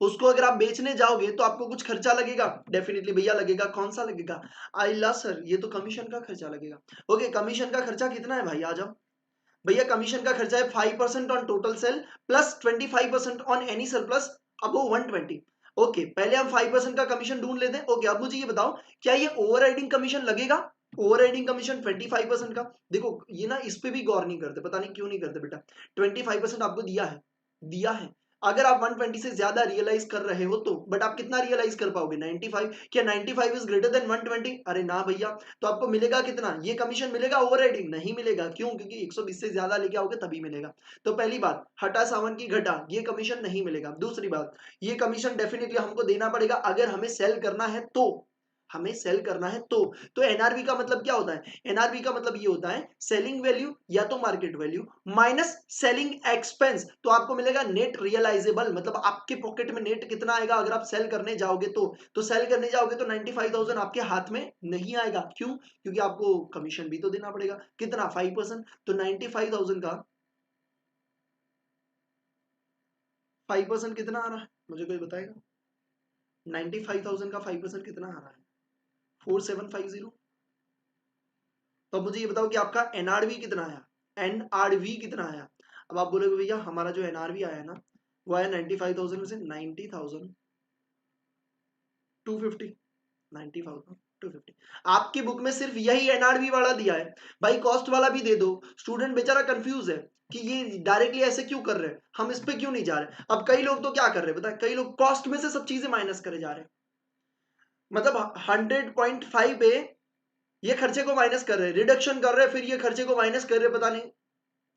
उसको अगर आप बेचने जाओगे तो आपको कुछ खर्चा लगेगा, डेफिनेटली भैया लगेगा, कौन सा लगेगा, आइला सर ये तो कमीशन का खर्चा लगेगा। ओके, कमीशन का खर्चा कितना है भाई, आ जाओ भैया, कमीशन का खर्चा है 5% on total sale plus 25% on any surplus above 120। Okay, पहले हम 5% का कमीशन ढूंढ लेते हैं। ओके, अब मुझे ये बताओ क्या ये ओवरराइडिंग कमीशन लगेगा, ओवरराइडिंग कमीशन 25% का, देखो ये ना इस पे भी गौर नहीं करते, पता नहीं क्यों नहीं करते बेटा। 25% आपको दिया है। अगर आप 120 से ज्यादा रियलाइज कर रहे हो तो, बट आप कितना रियलाइज कर पाओगे 95, क्या 95 इज ग्रेटर देन 120? अरे ना भैया, तो आपको मिलेगा कितना, ये कमीशन मिलेगा ओवरराइडिंग नहीं मिलेगा, क्यों? क्योंकि 120 से ज्यादा लेके आओगे तभी मिलेगा। तो पहली बात, हटा सावन की घटा, ये कमीशन नहीं मिलेगा। दूसरी बात, ये कमीशन डेफिनेटली हमको देना पड़ेगा अगर हमें सेल करना है तो, हमें सेल करना है तो एनआरवी का मतलब क्या होता है? एनआरवी का मतलब ये होता है सेलिंग वैल्यू या तो market value minus selling expense. तो आपको मिलेगा नेट रियलाइजेबल, मतलब आपके पॉकेट में नेट कितना आएगा अगर आप सेल करने जाओगे तो सेल करने जाओगे तो 95,000 आपके हाथ में नहीं आएगा। क्यों? क्योंकि आपको कमीशन भी तो देना पड़ेगा, कितना? 5%। तो 95,000 का 5% कितना आ रहा है, मुझे कोई बताएगा? 95,000 का 5% कितना आ रहा है? 4750। तो अब मुझे ये बताओ कि आपका एनआरवी कितना आया, एनआरवी कितना आया? अब आप बोलोगे भैया हमारा जो एनआरवी आया ना वो आया 95,000 में से 90,250, 90,250। आपकी बुक में सिर्फ यही एनआरवी वाला दिया है, भाई कॉस्ट वाला भी दे दो। स्टूडेंट बेचारा कंफ्यूज है कि ये डायरेक्टली ऐसे क्यों कर रहे हैं, हम इस पे क्यों नहीं जा रहे। अब कई लोग तो क्या कर रहे हैं बताए, कई लोग कॉस्ट में से सब चीजें माइनस करे जा रहे हैं, मतलब 100.5 पे ये खर्चे को माइनस कर रहे हैं, रिडक्शन कर रहे हैं, फिर ये खर्चे को माइनस कर रहे हैं, पता नहीं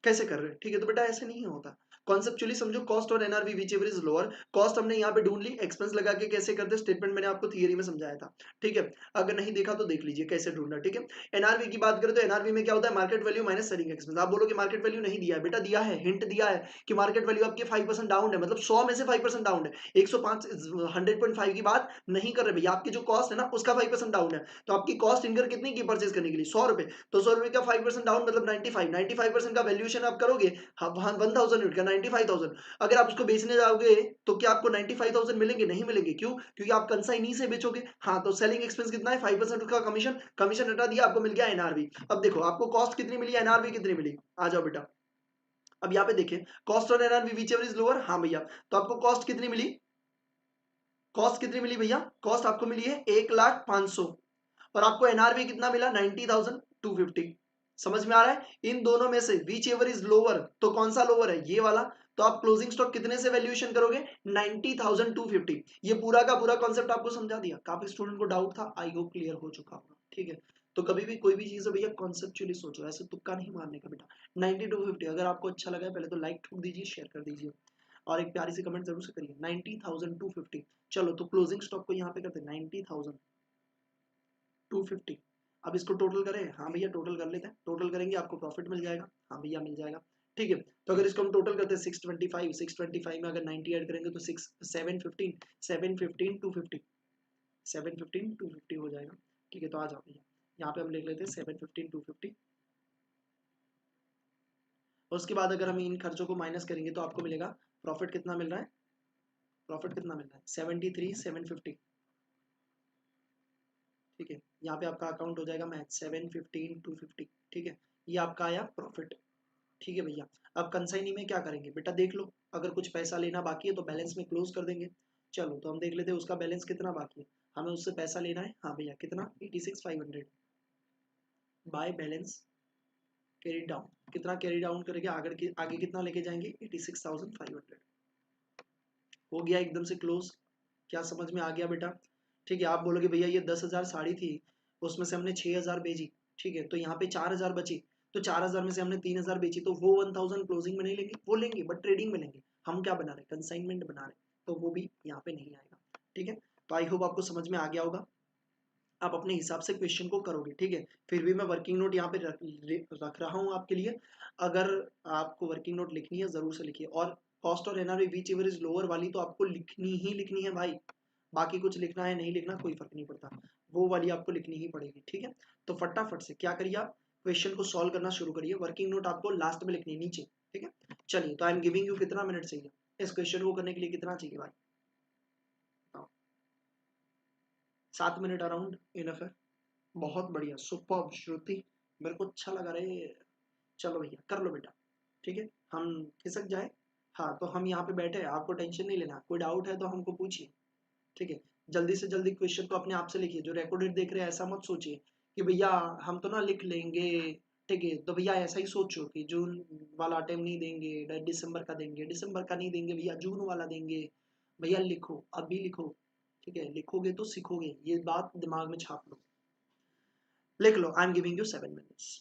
कैसे कर रहे हैं। ठीक है, तो बेटा ऐसे नहीं होता। कॉन्सेप्चुअली समझो, कॉस्ट और NRV which ever is lower. Cost हमने यहाँ पे ढूंढ ली, एक्सपेंस लगा के कैसे करते स्टेटमेंट मैंने आपको थियरी में समझाया था। ठीक है, अगर नहीं देखा तो देख लीजिए कैसे ढूंढना। ठीक है, एनआरवी की बात करें तो एनआरवी में क्या होता है, market value minus selling expense. आप बोलोगे मार्केट वैल्यू नहीं दिया है, बेटा दिया है, हिंट दिया है कि मार्केट वैल्यू आपके 5% डाउन है, मतलब 100 में से 5% डाउन है। 105 100.5 की बात नहीं कर रहे भैया, आपकी जो कॉस्ट है ना उसका 5% डाउन है। तो आपकी कॉस्ट इनकर कितनी की परचेज करने के लिए, 100 रुपए। तो 100 रुपए का 5% डाउन मतलब 95% का वैल्यूएशन आप करोगे, हाँ 1000 यूनिट का 95,000। अगर आप उसको बेचने जाओगे तो क्या आपको 95,000 मिलेंगे? नहीं मिलेंगे। क्यों? क्योंकि आप कंसाइनी से बेचोगे। हाँ, तो सेलिंग एक्सपेंस कितना है, 5% का कमीशन, कमीशन हटा दिया, आपको मिल गया एनआरवी। अब देखो आपको कॉस्ट कितनी मिली, एनआरवी कितनी मिली, आ जाओ बेटा। अब यहाँ पे देखिए, कॉस्ट और NRV which ever is lower, हाँ भैया, तो आपको कॉस्ट कितनी मिली, कॉस्ट कितनी मिली भैया, कॉस्ट आपको मिली है 1,05,000 और आपको एनआरवी कितना मिला, 90,250। समझ में आ रहा है? इन दोनों में से विच एवर इज लोअर, तो कौन सा लोअर है, ये वाला। तो आप क्लोजिंग स्टॉक कितने से वैल्यूएशन करोगे, 90,250। ये पूरा का पूरा कॉन्सेप्ट आपको समझा दिया। काफी स्टूडेंट को डाउट था, आई होप क्लियर हो चुका होगा। ठीक है, तो कभी भी कोई भी चीज है भैया कॉन्सेप्चुअली सोचो, ऐसे तुक्का नहीं मारने का बेटा। 90,250 अगर आपको अच्छा लगा है पहले तो लाइक ठोक दीजिए, शेयर कर दीजिए और एक प्यारी सी कमेंट जरूर से करिए। 90,250, चलो तो क्लोजिंग स्टॉक को यहाँ पे करते हैं 90,250। अब इसको टोटल करें, हाँ भैया टोटल कर लेते हैं, टोटल करेंगे आपको प्रॉफिट मिल जाएगा, हाँ भैया मिल जाएगा। ठीक है, तो अगर इसको हम टोटल करते हैं 625 में अगर 90 ऐड करेंगे तो 715 हो जाएगा। ठीक है, तो आ जाओ भैया, यहाँ पे हम लिख लेते हैं 715 उसके बाद अगर हम इन खर्चों को माइनस करेंगे तो आपको मिलेगा प्रॉफिट कितना मिल रहा है, प्रॉफिट कितना मिल रहा है 73,750। ठीक है, यहाँ पे आपका अकाउंट हो जाएगा मैच 715,250। ठीक है, ये आपका आया प्रॉफिट। ठीक है भैया, अब कंसाइनी में क्या करेंगे बेटा, देख लो अगर कुछ पैसा लेना बाकी है तो बैलेंस में क्लोज कर देंगे। चलो तो हम देख लेते हैं उसका बैलेंस कितना बाकी है, हमें उससे पैसा लेना है। हाँ भैया कितना, 86,500 बाय बैलेंस कैरी डाउन। कितना कैरी डाउन करेंगे, आगे कितना लेके जाएंगे, 86,500। हो गया एकदम से क्लोज। क्या समझ में आ गया बेटा? ठीक है, आप बोलोगे भैया ये 10,000 साड़ी थी, उसमें से हमने 6,000 बेची। ठीक है, तो यहाँ पे 4,000 बची, तो 4,000 में से हमने 3,000 बेची, तो वो 1,000 क्लोजिंग में नहीं लेंगे, वो लेंगे बट ट्रेडिंग में लेंगे। हम क्या बना रहे, कंसाइनमेंट बना रहे, तो वो भी यहाँ पे नहीं आएगा। ठीक है, तो आई होप आपको समझ में आ गया होगा, आप अपने हिसाब से क्वेश्चन को करोगे। ठीक है, फिर भी मैं वर्किंग नोट यहाँ पे रख रहा हूँ आपके लिए, अगर आपको वर्किंग नोट लिखनी है जरूर से लिखिए। और कॉस्ट और NRV which ever is lower वाली तो आपको लिखनी ही लिखनी है भाई, बाकी कुछ लिखना है नहीं लिखना कोई फर्क नहीं पड़ता, वो वाली आपको लिखनी ही पड़ेगी। ठीक है, तो फटाफट से क्या करिए आप, क्वेश्चन को सॉल्व करना शुरू करिए। वर्किंग नोट आपको लास्ट में लिखनी है नीचे। ठीक है, चलिए तो आई एम गिविंग यू कितना मिनट चाहिए इस क्वेश्चन को करने के लिए, कितना चाहिए भाई, 7 मिनट अराउंड इनफ है। बहुत बढ़िया, सुपर्ब श्रुति, मेरे को अच्छा लगा रे। चलो भैया कर लो बेटा। ठीक है, हम खिसक जाए। हाँ, तो हम यहाँ पे बैठे हैं, आपको टेंशन नहीं लेना, कोई डाउट है तो हमको पूछिए। ठीक है, जल्दी से जल्दी क्वेश्चन को अपने आप से लिखिए, जो रिकॉर्डेड देख रहे हैं ऐसा मत सोचिए कि भैया हम तो ना लिख लेंगे, ठीक है, तो भैया ऐसा ही सोचो कि जून वाला टाइम नहीं देंगे, दिसंबर का देंगे, दिसंबर का नहीं देंगे भैया, जून वाला देंगे। भैया लिखो, अभी लिखो, ठीक है, लिखोगे तो सीखोगे, ये बात दिमाग में छाप लो। लिख लो, I am giving you 7 minutes.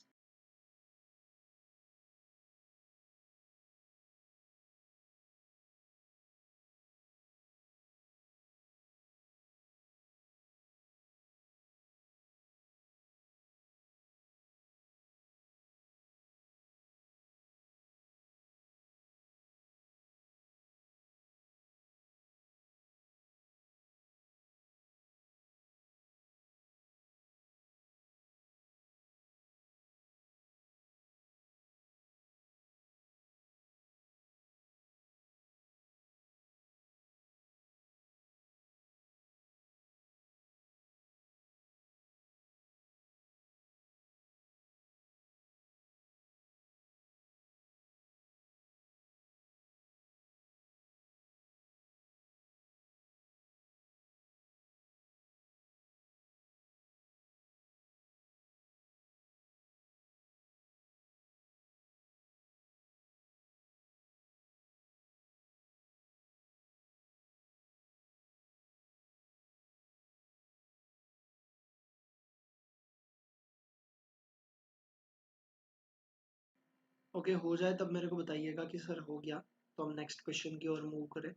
Okay, हो जाए तब मेरे को बताइएगा कि सर हो गया, तो हम नेक्स्ट क्वेश्चन की ओर मूव करें।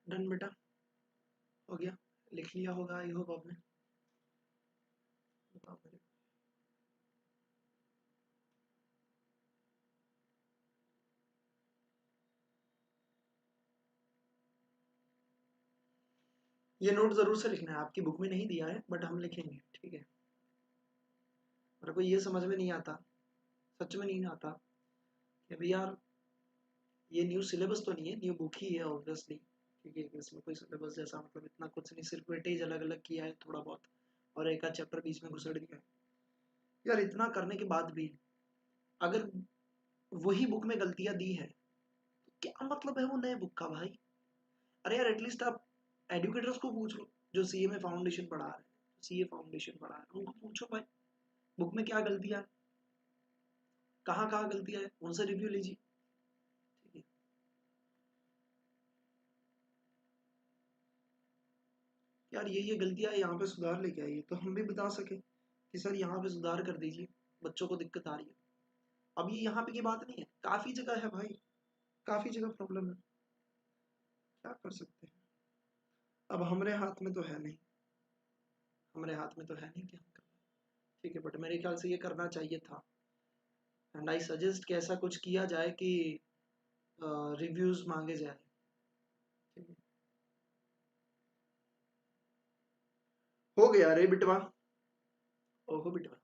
डन बेटा, हो गया, लिख लिया होगा आई होप आपने। बताओ मेरे को। ये नोट जरूर से लिखना है, आपकी बुक में नहीं दिया है बट हम लिखेंगे, ठीक है। मेरे को ये समझ में नहीं आता, सच में नहीं आता कि अभी यार ये न्यू सिलेबस तो नहीं है, न्यू बुक ही है ऑब्वियसली, ठीक है, इसमें कोई सिलेबस जैसा मतलब इतना कुछ नहीं, सिर्फ वेटेज अलग अलग किया है थोड़ा बहुत, और एक आध चैप्टर बीच में घुसड़ दिया है। यार इतना करने के बाद भी अगर वही बुक में गलतियां दी है तो क्या मतलब है वो नए बुक का भाई। अरे यार एटलीस्ट आप एडुकेटर्स को पूछ लो, जो सीए में फाउंडेशन पढ़ा रहे हैं, सीए फाउंडेशन पढ़ा रहे हैं, उनको पूछो भाई बुक में क्या गलतियां। कहाँ कहाँ गलतियां है उनसे रिव्यू लीजिए, ठीक है। यार ये गलतियां यहाँ पे सुधार लेके आइए तो हम भी बता सके कि सर यहाँ पे सुधार कर दीजिए, बच्चों को दिक्कत आ रही है। अब ये यहाँ पे की बात नहीं है, काफी जगह है भाई, काफी जगह प्रॉब्लम है, क्या कर सकते हैं। अब हमारे हाथ में तो है नहीं, हमारे हाथ में तो है नहीं कि हम करें, ठीक है, बट मेरे ख्याल से ये करना चाहिए था। एंड आई सजेस्ट कि ऐसा कुछ किया जाए कि रिव्यूज मांगे जाए, ठीक है। हो गया रे बिटवा, ओहो बिटवा,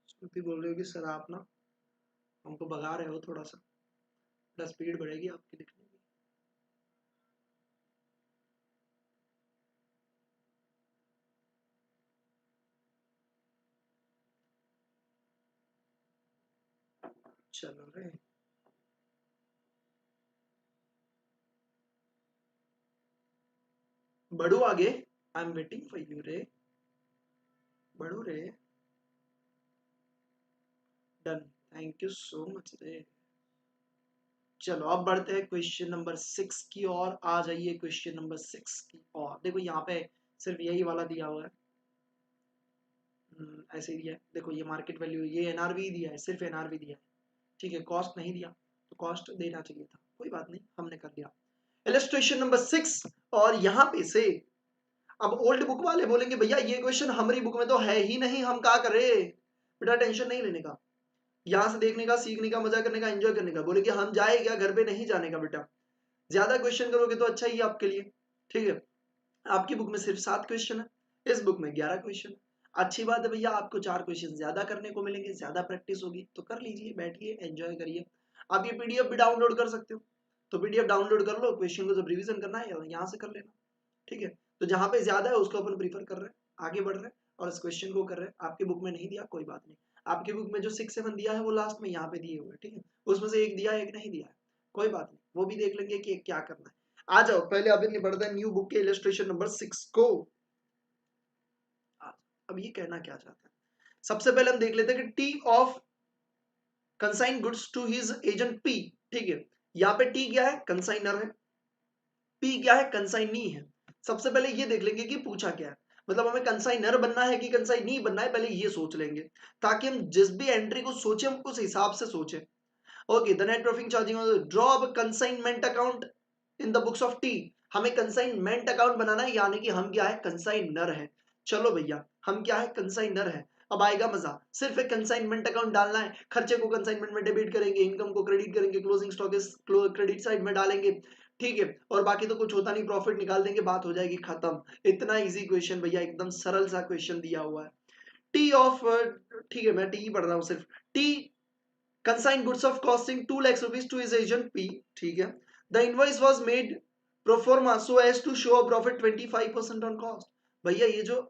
श्रुति बोल रही हो कि सर आप ना हमको भगा रहे हो थोड़ा सा, थोड़ा स्पीड बढ़ेगी आपकी लिखने की। चलो रे, बढ़ो आगे, I am waiting for you रे, बढ़ो रे, done, thank you so much रे। चलो अब बढ़ते हैं क्वेश्चन नंबर 6 की ओर, आ जाइए क्वेश्चन नंबर 6 की ओर। देखो यहाँ पे सिर्फ यही वाला दिया हुआ है, ऐसे ही दिया है, देखो ये मार्केट वैल्यू, ये एनआरवी दिया है, सिर्फ एनआरवी दिया है, ठीक है, कॉस्ट नहीं दिया, तो कॉस्ट देना चाहिए था, कोई बात नहीं, हमने कर दिया। इलस्ट्रेशन नंबर 6, और यहाँ पे से अब ओल्ड बुक वाले बोलेंगे भैया ये क्वेश्चन हमारी बुक में तो है ही नहीं, हम क्या करें। बेटा टेंशन नहीं लेने का, यहाँ से देखने का, सीखने का, मजा करने का, एंजॉय करने का। बोले कि हम जाए क्या, घर पे नहीं जाने का बेटा, ज्यादा क्वेश्चन करोगे तो अच्छा ही आपके लिए, ठीक है। आपकी बुक में सिर्फ 7 क्वेश्चन है, इस बुक में 11 क्वेश्चन है। अच्छी बात है भैया, आपको 4 क्वेश्चन ज्यादा करने को मिलेंगे, ज्यादा प्रैक्टिस होगी, तो कर लीजिए, बैठिए, एंजॉय करिए। आप ये पीडीएफ भी डाउनलोड कर सकते हो, तो पीडीएफ डाउनलोड कर लो, क्वेश्चन को जब रिवीजन करना है यहाँ से कर लेना, ठीक है। तो जहां पे ज्यादा है उसको अपन प्रीफर कर रहे हैं, आगे बढ़ रहे हैं, और इस क्वेश्चन को कर रहे हैं। आपकी बुक में नहीं दिया कोई बात नहीं, आपकी बुक में जो 6-7 दिया है वो लास्ट में यहाँ पे दिए हुए, ठीक है, उसमें से एक दिया है एक नहीं दिया है, कोई बात नहीं, वो भी देख लेंगे कि क्या करना है। आ जाओ पहले अपन बढ़ते हैं न्यू बुक के इलस्ट्रेशन नंबर 6 को। अब ये कहना क्या चाहता है, सबसे पहले हम देख लेते हैं कि T of consign goods to his agent P, ठीक है। यहाँ पे टी क्या है, कंसाइनर है, पी क्या है, कंसाइनी है। सबसे पहले ये देख लेंगे कि पूछा क्या है, मतलब हमें कंसाइनर बनना है कि कंसाइनी बनना है, पहले ये सोच लेंगे, ताकि हम जिस भी एंट्री को सोचे हम उस हिसाब से सोचे। Okay, the net profit charging, draw a consignment account in the books of T. हमें कंसाइनमेंट अकाउंट बनाना है, यानी कि हम क्या है, कंसाइनर है। चलो भैया, हम क्या है, कंसाइनर है। अब आएगा मजा, सिर्फ एक कंसाइनमेंट अकाउंट डालना है, खर्चे को कंसाइनमेंट में डेबिट करेंगे, इनकम को क्रेडिट करेंगे, क्लोजिंग स्टॉक इस क्रेडिट साइड में डालेंगे, ठीक है, और बाकी तो कुछ होता नहीं, प्रॉफिट निकाल देंगे, बात हो जाएगी खत्म। इतना इजी क्वेश्चन भैया, एकदम सरल सा क्वेश्चन दिया हुआ है। टी ऑफ, ठीक है मैं टी ही पढ़ रहा हूँ सिर्फ, T consigned goods of costing 2 lakhs rupees to his agent P, ठीक है। The invoice was made pro forma so as to show a profit 25% on cost। भैया ये जो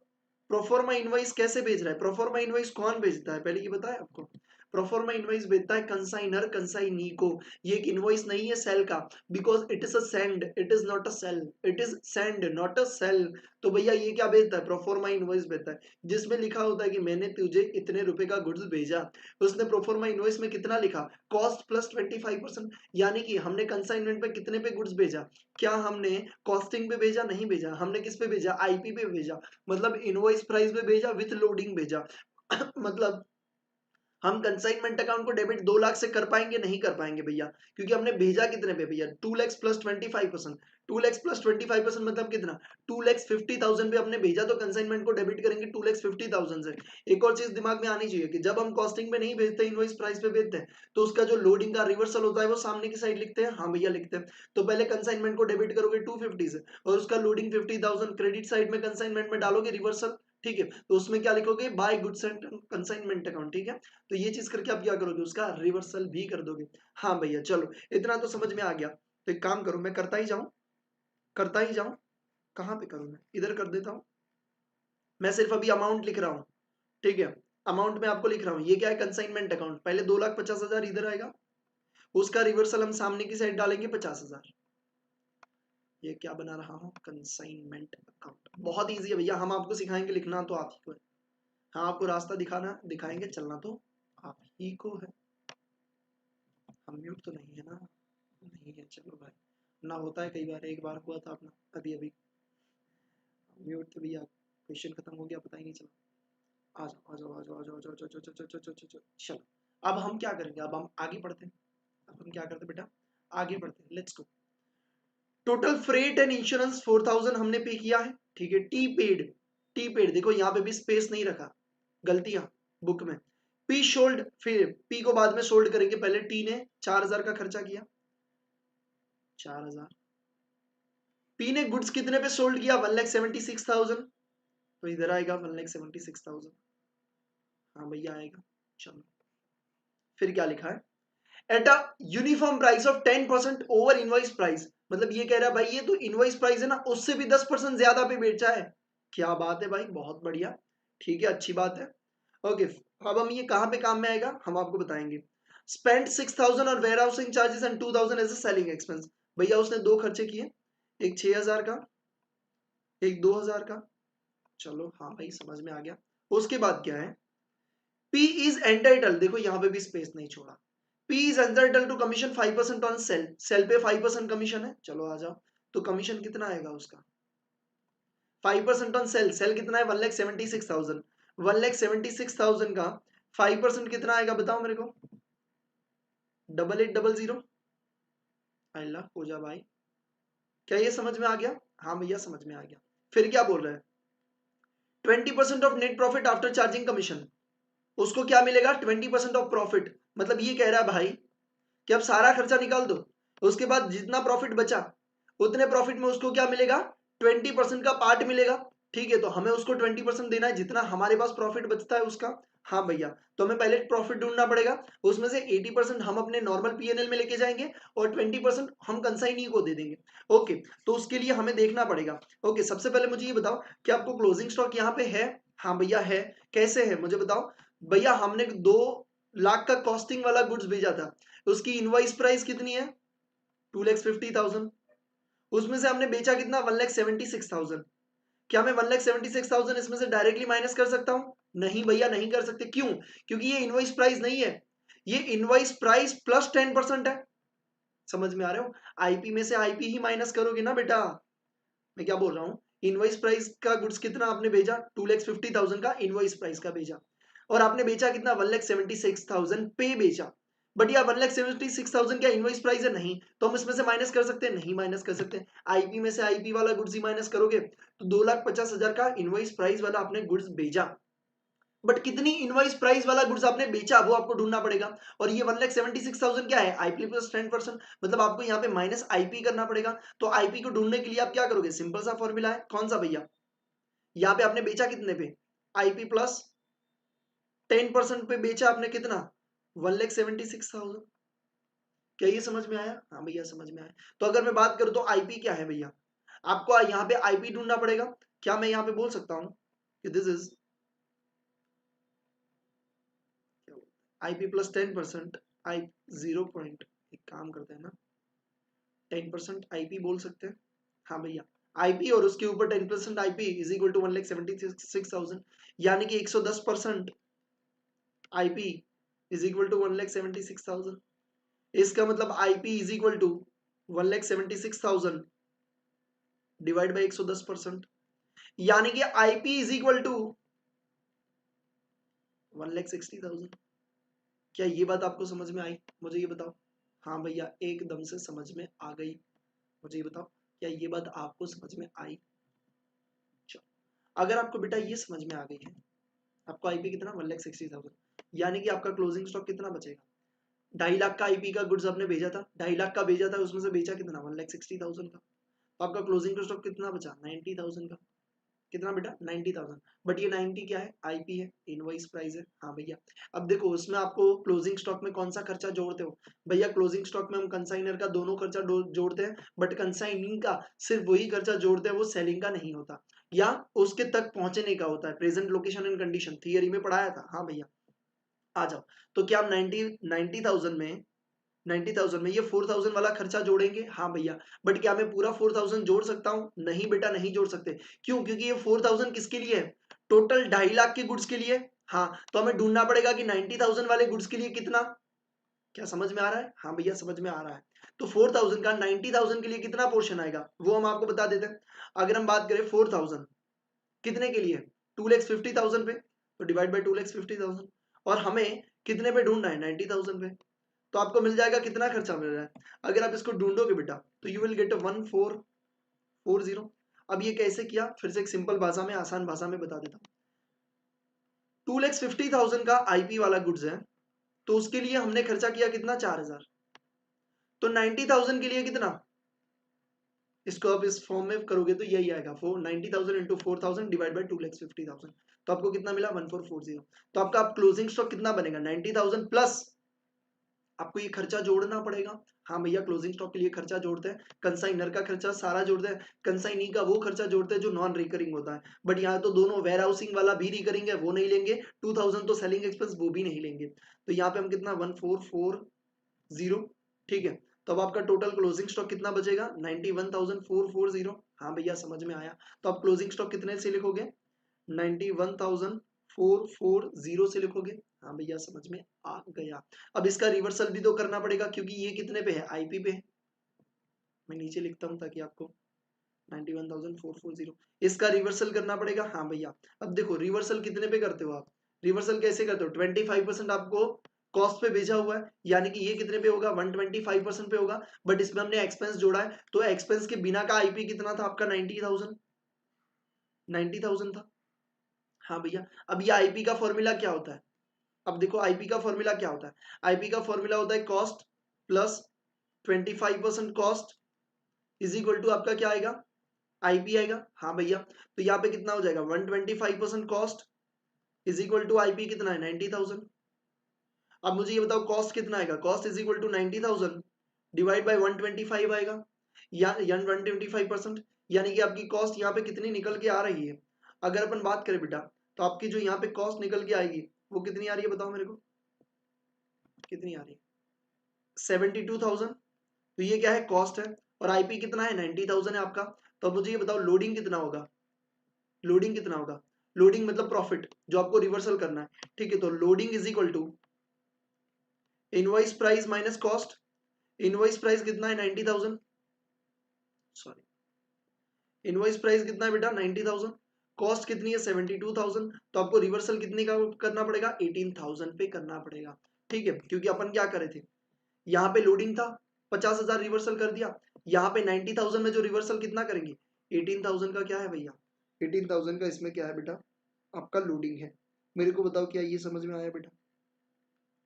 प्रोफॉर्मा इनवॉइस कैसे भेज रहा है, प्रोफॉर्मा इनवॉइस कौन भेजता है, पहले ये बताया आपको। प्रोफॉर्मा इनवॉइस भेजता है कंसाइनर कंसाइनी को, ये एक इनवॉइस नहीं है सेल का, because it is a send, it is not a sale, it is send not a sale. तो भैया ये क्या भेजता है, प्रोफॉर्मा इनवॉइस भेजता है, जिसमें लिखा होता है कि मैंने तुझे इतने रुपए का गुड्स भेजा। उसने प्रोफॉर्मा इनवॉइस में कितना लिखा, कॉस्ट प्लस 25%, यानी कि हमने कंसाइनमेंट पे कितने पे गुड्स भेजा, क्या हमने कॉस्टिंग पे भेजा, नहीं भेजा, हमने किस पे भेजा, आईपी पे भेजा, मतलब इनवॉइस प्राइस पे भेजा, विथ लोडिंग भेजा। मतलब हम कंसाइनमेंट अकाउंट को डेबिट 2 लाख से कर पाएंगे, नहीं कर पाएंगे भैया, क्योंकि हमने भेजा कितने पे भैया, 2 लैक्स प्लस 25%, 2 लैक्स प्लस 25% मतलब कितना, 2 लैक्स 50,000 पे हमने भेजा, तो कंसाइनमेंट को डेबिट करेंगे 2 लैक्स 50,000 से। एक और चीज दिमाग में आनी चाहिए कि जब हम कॉस्टिंग पे नहीं भेजते, इनवॉइस प्राइस पे भेजते हैं, तो उसका जो लोडिंग का रिवर्सल होता है वो सामने की साइड लिखते हैं, हाँ भैया लिखते हैं। तो पहले कंसाइनमेंट को डेबिट करोगे 250 से, और उसका लोडिंग 50,000 क्रेडिट साइड में कंसाइनमेंट में डालोगे रिवर्सल, ठीक है, तो उसमें क्या लिखोगे, by goods and consignment account, ठीक है। तो ये चीज करके आप क्या करोगे, उसका रिवर्सल भी कर दोगे। हाँ भैया चलो, इतना तो समझ में आ गया, तो एक काम करो, मैं करता ही जाऊं, करता ही जाऊं, कहाँ पे करूं, मैं इधर कर देता हूं। मैं सिर्फ अभी अमाउंट लिख रहा हूं, ठीक है, अमाउंट में आपको लिख रहा हूं, ये क्या है, कंसाइनमेंट अकाउंट, पहले 2,50,000 इधर आएगा, उसका रिवर्सल हम सामने की साइड डालेंगे 50,000। ये क्या बना रहा हूं, कंसाइनमेंट अकाउंट, बहुत ईजी है भैया, हम आपको सिखाएंगे लिखना, तो आप ही को है। हाँ आपको रास्ता दिखाएंगे, चलना तो आप ही को है। हम म्यूट तो नहीं है ना? नहीं है, चलो भाई। ना होता है कई बार, एक बार हुआ था अपना अभी अभी म्यूट थे भैया, क्वेश्चन खत्म हो गया पता ही नहीं चला। आ जाओ आ जाओ आ जाओ आ जाओ आ जाओ आ जाओ आ जाओ आ जाओ। चलो अब हम क्या करेंगे, अब हम आगे बढ़ते हैं। अब हम क्या करते हैं बेटा, आगे बढ़ते हैं, let's go. Total freight and insurance 4000 हमने पे किया है, ठीक है। टी पेड देखो यहाँ पे भी स्पेस नहीं रखा, गलतियां बुक में। पी शोल्ड, फिर पी को बाद में शोल्ड करेंगे, पहले टी ने 4000 का खर्चा किया, 4000। पी ने गुड्स कितने पे सोल्ड किया, 1,76,000, तो इधर आएगा 1,76,000। हाँ भैया आएगा। चलो फिर क्या लिखा है, at a uniform price of 10% over invoice price, मतलब ये कह रहा है भाई ये तो इनवॉइस प्राइस है ना, उससे भी 10% ज्यादा पे बेचा है। क्या बात है भाई, बहुत बढ़िया, ठीक है, अच्छी बात है। ओके अब हम ये कहां पे काम में आएगा हम आपको बताएंगे। स्पेंड 6,000 और warehousing charges and 2,000 as a selling expense. भैया उसने दो खर्चे किए, एक 6,000 का, एक 2,000 का। चलो हाँ भाई समझ में आ गया। उसके बाद क्या है, P इज एंटाइटल, देखो यहाँ पे भी स्पेस नहीं छोड़ा। P is entitle to commission 5% on sale, sale पे 5% कमीशन है। चलो आ जाओ, तो कमीशन कितना आएगा उसका, 5% ऑन सेल, सेल कितना है 1,76,000, 1,76,000 का 5% कितना आएगा बताओ मेरे को, 8800। अल्लाह हो जा भाई, क्या ये समझ में आ गया? हाँ भैया समझ में आ गया। फिर क्या बोल रहा है, 20% of net profit after charging commission, उसको क्या मिलेगा, 20% ऑफ प्रॉफिट। मतलब ये कह रहा है भाई कि अब सारा खर्चा निकाल दो, उसके बाद जितना प्रॉफिट बचा उतने प्रॉफिट में उसको क्या मिलेगा, 20% का पार्ट मिलेगा। ठीक है, तो हमें उसको 20% देना है जितना हमारे पास प्रॉफिट बचता है उसका। हाँ भैया, तो हमें पहले प्रॉफिट ढूंढना पड़ेगा, उसमें से 80% हम अपने नॉर्मल पीएनएल में लेके जाएंगे और 20% हम कंसाइनी को दे देंगे। ओके, तो उसके लिए हमें देखना पड़ेगा। ओके, सबसे पहले मुझे ये बताओ कि आपको क्लोजिंग स्टॉक यहाँ पे है? हाँ भैया है। कैसे है मुझे बताओ। भैया हमने 2 लाख का कॉस्टिंग वाला गुड्स भेजा था, उसकी इनवॉइस प्राइस कितनी है, 2,50,000। उसमें से हमने बेचा कितना, 1,76,000। क्या मैं 1,76,000 इसमें से डायरेक्टली माइनस कर सकता हूं? नहीं भैया नहीं कर सकते। क्यों? क्योंकि ये इनवॉइस प्राइस नहीं है, ये इनवॉइस प्राइस प्लस 10% है। समझ में आ रहे हो, आईपी में से आईपी ही माइनस करोगे ना बेटा। मैं क्या बोल रहा हूँ, इनवॉइस प्राइस का गुड्स कितना आपने भेजा, 2,50,000 का इनवॉइस प्राइस का भेजा, और आपने बेचा कितना, 1,76,000 पे बेचा। बट यार 1,76,000 क्या इनवॉइस प्राइस है? नहीं, तो हम इसमें से माइनस कर सकते हैं? नहीं माइनस कर सकते। आईपी में से आईपी वाला गुड्स ही माइनस करोगे, तो 2,50,000 का इनवॉइस प्राइस वाला आपने गुड्स भेजा, बट कितनी इनवॉइस प्राइस वाला गुड्स आपने बेचा वो आपको ढूंढना पड़ेगा। और ये 1,76,000 क्या है, आईपी प्लस 10%, मतलब आपको यहाँ पे माइनस आईपी करना पड़ेगा। तो आईपी को ढूंढने के लिए आप क्या करोगे, सिंपल सा फॉर्मूला है, कौन सा भैया, यहाँ पे आपने बेचा कितने पे, आईपी प्लस 10% पे बेचा आपने कितना, 1,76,000। क्या ये समझ में आया? हाँ भैया समझ में आया। तो अगर मैं बात करूं तो आईपी क्या है भैया, आपको यहाँ पे आईपी ढूंढना पड़ेगा। क्या मैं यहाँ पे बोल सकता हूँ कि this is IP plus 10%, I 0 point, एक काम करते हैं ना, 10% आईपी बोल सकते हैं। हाँ भैया, आईपी और उसके ऊपर 10% आईपी इज इक्वल टू 1,76,000, यानी कि 110% आईपी इज इक्वल टू 1,76,000। इसका मतलब IP is equal to 1,76,000 divide by 110%, यानी कि आईपी इज इक्वल टू 1,60,000। क्या ये बात आपको समझ में आई, मुझे ये बताओ। हाँ भैया एकदम से समझ में आ गई, मुझे ये बताओ क्या ये बात आपको समझ में आई। चलो, अगर आपको बेटा ये समझ में आ गई है, आपको आईपी कितना, 1,60,000, यानी कि आपका क्लोजिंग स्टॉक कितना बचेगा, 2.5 लाख का आईपी का गुड्स आपने भेजा था, 2.5 लाख का भेजा था, उसमें से बेचा कितना, 1,60,000 का, तो आपका क्लोजिंग स्टॉक कितना बचा, 90,000 का। कितना बेटा, 90,000। बट ये 90 क्या है, आईपी है, इनवॉइस प्राइस है। हाँ भैया, अब देखो उसमें आपको क्लोजिंग स्टॉक में कौन सा खर्चा जोड़ते हो भैया, क्लोजिंग स्टॉक में हम कंसाइनर का दोनों खर्चा जोड़ते हैं, बट कंसाइनिंग का सिर्फ वही खर्चा जोड़ते हैं, वो सेलिंग का नहीं होता, या उसके तक पहुंचने का होता है। Present location and condition theory में पढ़ाया था। हाँ भैया आ जाओ, तो क्या हम 90,000 में ये 4,000 वाला खर्चा जोड़ेंगे? हाँ भैया, बट क्या मैं पूरा 4,000 जोड़ सकता हूँ? नहीं बेटा नहीं जोड़ सकते। क्यों? क्योंकि ये 4,000 किसके लिए है, टोटल 2.5 लाख के गुड्स के लिए, हाँ तो हमें ढूंढना पड़ेगा कि 90,000 वाले गुड्स के लिए कितना, क्या समझ में आ रहा है? हाँ भैया समझ में आ रहा है। तो 4,000 का 90,000 के लिए कितना पोर्शन आएगा वो हम आपको बता देते हैं। अगर हम बात करें 4,000 कितने के लिए, 2,50,000 पे, तो डिवाइड बाय 2,50,000, और हमें कितने पे ढूंढना है, 90,000 पे, तो आपको मिल जाएगा कितना खर्चा मिल रहा है। अगर आप इसको ढूंढोगे बेटा तो यू विल गेट 1440। अब ये कैसे किया, फिर से एक सिंपल भाषा में, आसान भाषा में बता देता हूँ। 2,50,000 का आईपी वाला गुड्स है, तो उसके लिए हमने खर्चा किया कितना, 4,000। तो 90,000 के लिए कितना, इसको आप इस फॉर्म में करोगे तो यही आएगा, 90,000 इंटू 4,000 डिवाइड बाई 2,50,000, तो आपको कितना मिला, 1440। तो आपका आप क्लोजिंग स्टॉक कितना बनेगा, 90,000 प्लस आपको ये खर्चा जोड़ना पड़ेगा। हाँ भैया क्लोजिंग स्टॉक के लिए खर्चा जोड़ते हैं, कंसाइनर का खर्चा सारा जोड़ते हैं, कंसाइनी का वो खर्चा जोड़ते हैं जो नॉन रिकरिंग होता है। बट यहाँ तो दोनों वेयर हाउसिंग वाला भी रिकरिंग है, वो नहीं लेंगे, 2,000 तो सेलिंग एक्सपेंस वो भी नहीं लेंगे। तो यहाँ पे हम कितना 1440, ठीक है। तो अब आपका टोटल क्लोजिंग स्टॉक कितना बचेगा, 91,440। हाँ भैया समझ में आया। तो आप क्लोजिंग स्टॉक कितने से लिखोगे, 91,440 से लिखोगे। हाँ भैया समझ में आ गया। अब इसका रिवर्सल भी तो करना पड़ेगा क्योंकि ये कितने पे है, आईपी पे है। मैं नीचे लिखता हूँ ताकि आपको 91,440 इसका रिवर्सल करना पड़ेगा। हाँ भैया अब देखो रिवर्सल कितने पे करते हो आप, रिवर्सल कैसे करते हो, 25% आपको कॉस्ट पे भेजा हुआ है, यानी कि ये कितने पे होगा, 125% पे होगा। बट इसमें हमने एक्सपेंस जोड़ा है, तो एक्सपेंस के बिना का आईपी कितना था आपका, 90,000 था। हाँ भैया अब ये आईपी का फॉर्मूला क्या होता है, अब देखो आईपी का फॉर्मूला क्या होता है, आईपी का फॉर्मूला होता है cost plus 25% cost is equal to आपका क्या आएगा, आईपी आएगा। हाँ भैया तो यहाँ पे कितना हो जाएगा, 125% cost is equal to IP कितना है, 90,000। अब मुझे ये बताओ कॉस्ट कितना आएगा, cost is equal to 90,000 divide by 125 आएगा, या 125%, यानी कि आपकी कॉस्ट यहाँ पे कितनी निकल के आ रही है। अगर अपन बात करें बेटा तो आपकी जो यहाँ पे कॉस्ट निकल के आएगी वो कितनी आ रही है, बताओ मेरे को कितनी आ रही है, 72,000। तो ये क्या है, कॉस्ट है, और आईपी कितना है, 90,000 है आपका। तो अब मुझे ये बताओ लोडिंग कितना होगा, लोडिंग कितना होगा, लोडिंग मतलब प्रॉफिट जो आपको रिवर्सल करना है, ठीक है। तो loading is equal to invoice price minus cost, invoice price कितना है, 90,000, सॉरी इनवॉइस प्राइस कितना है बेटा, 90,000, कॉस्ट कितनी है, 72,000। तो आपको रिवर्सल कितने का करना पड़ेगा, 18,000 पे करना पड़ेगा, ठीक है। क्योंकि अपन क्या करे थे, यहाँ पे लोडिंग था, 50,000 रिवर्सल कर दिया, यहाँ पे 90,000 में जो रिवर्सल कितना करेंगे, 18,000 का क्या है भैया, 18,000 का इसमें क्या है बेटा, आपका लोडिंग है। मेरे को बताओ क्या ये समझ में आया बेटा,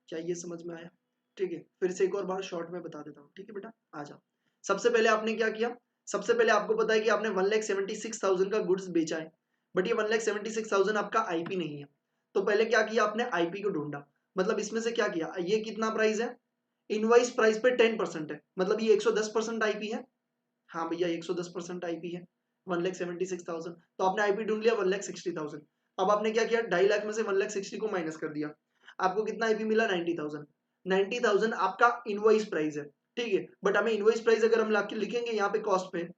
क्या ये समझ में आया, ठीक है। फिर से एक और बार शॉर्ट में बता देता हूँ, ठीक है बेटा आ जाओ। सबसे पहले आपने क्या किया, सबसे पहले आपको पता है कि आपने 1,76,000 का गुड्स बेचा है, बट ये 1,76,000 आपका आईपी नहीं है। तो पहले क्या किया आपने, आईपी को ढूंढा, मतलब इसमें से क्या किया, ये कितना प्राइस है, इनवॉइस प्राइस पे 10% है, मतलब ये 110% आईपी है। हाँ भैया 110% आईपी है, 1,76,000। तो आपने आईपी ढूंढ लिया 1,60,000। अब आपने क्या किया, 2.5 लाख में से 1,60,000 को माइनस कर दिया, आपको कितना आईपी मिला, 90,000। 90,000 आपका इनवॉइस प्राइस है, ठीक है। बट हमें इनवॉइस प्राइस अगर हम लिखेंगे यहाँ पे कॉस्ट पे,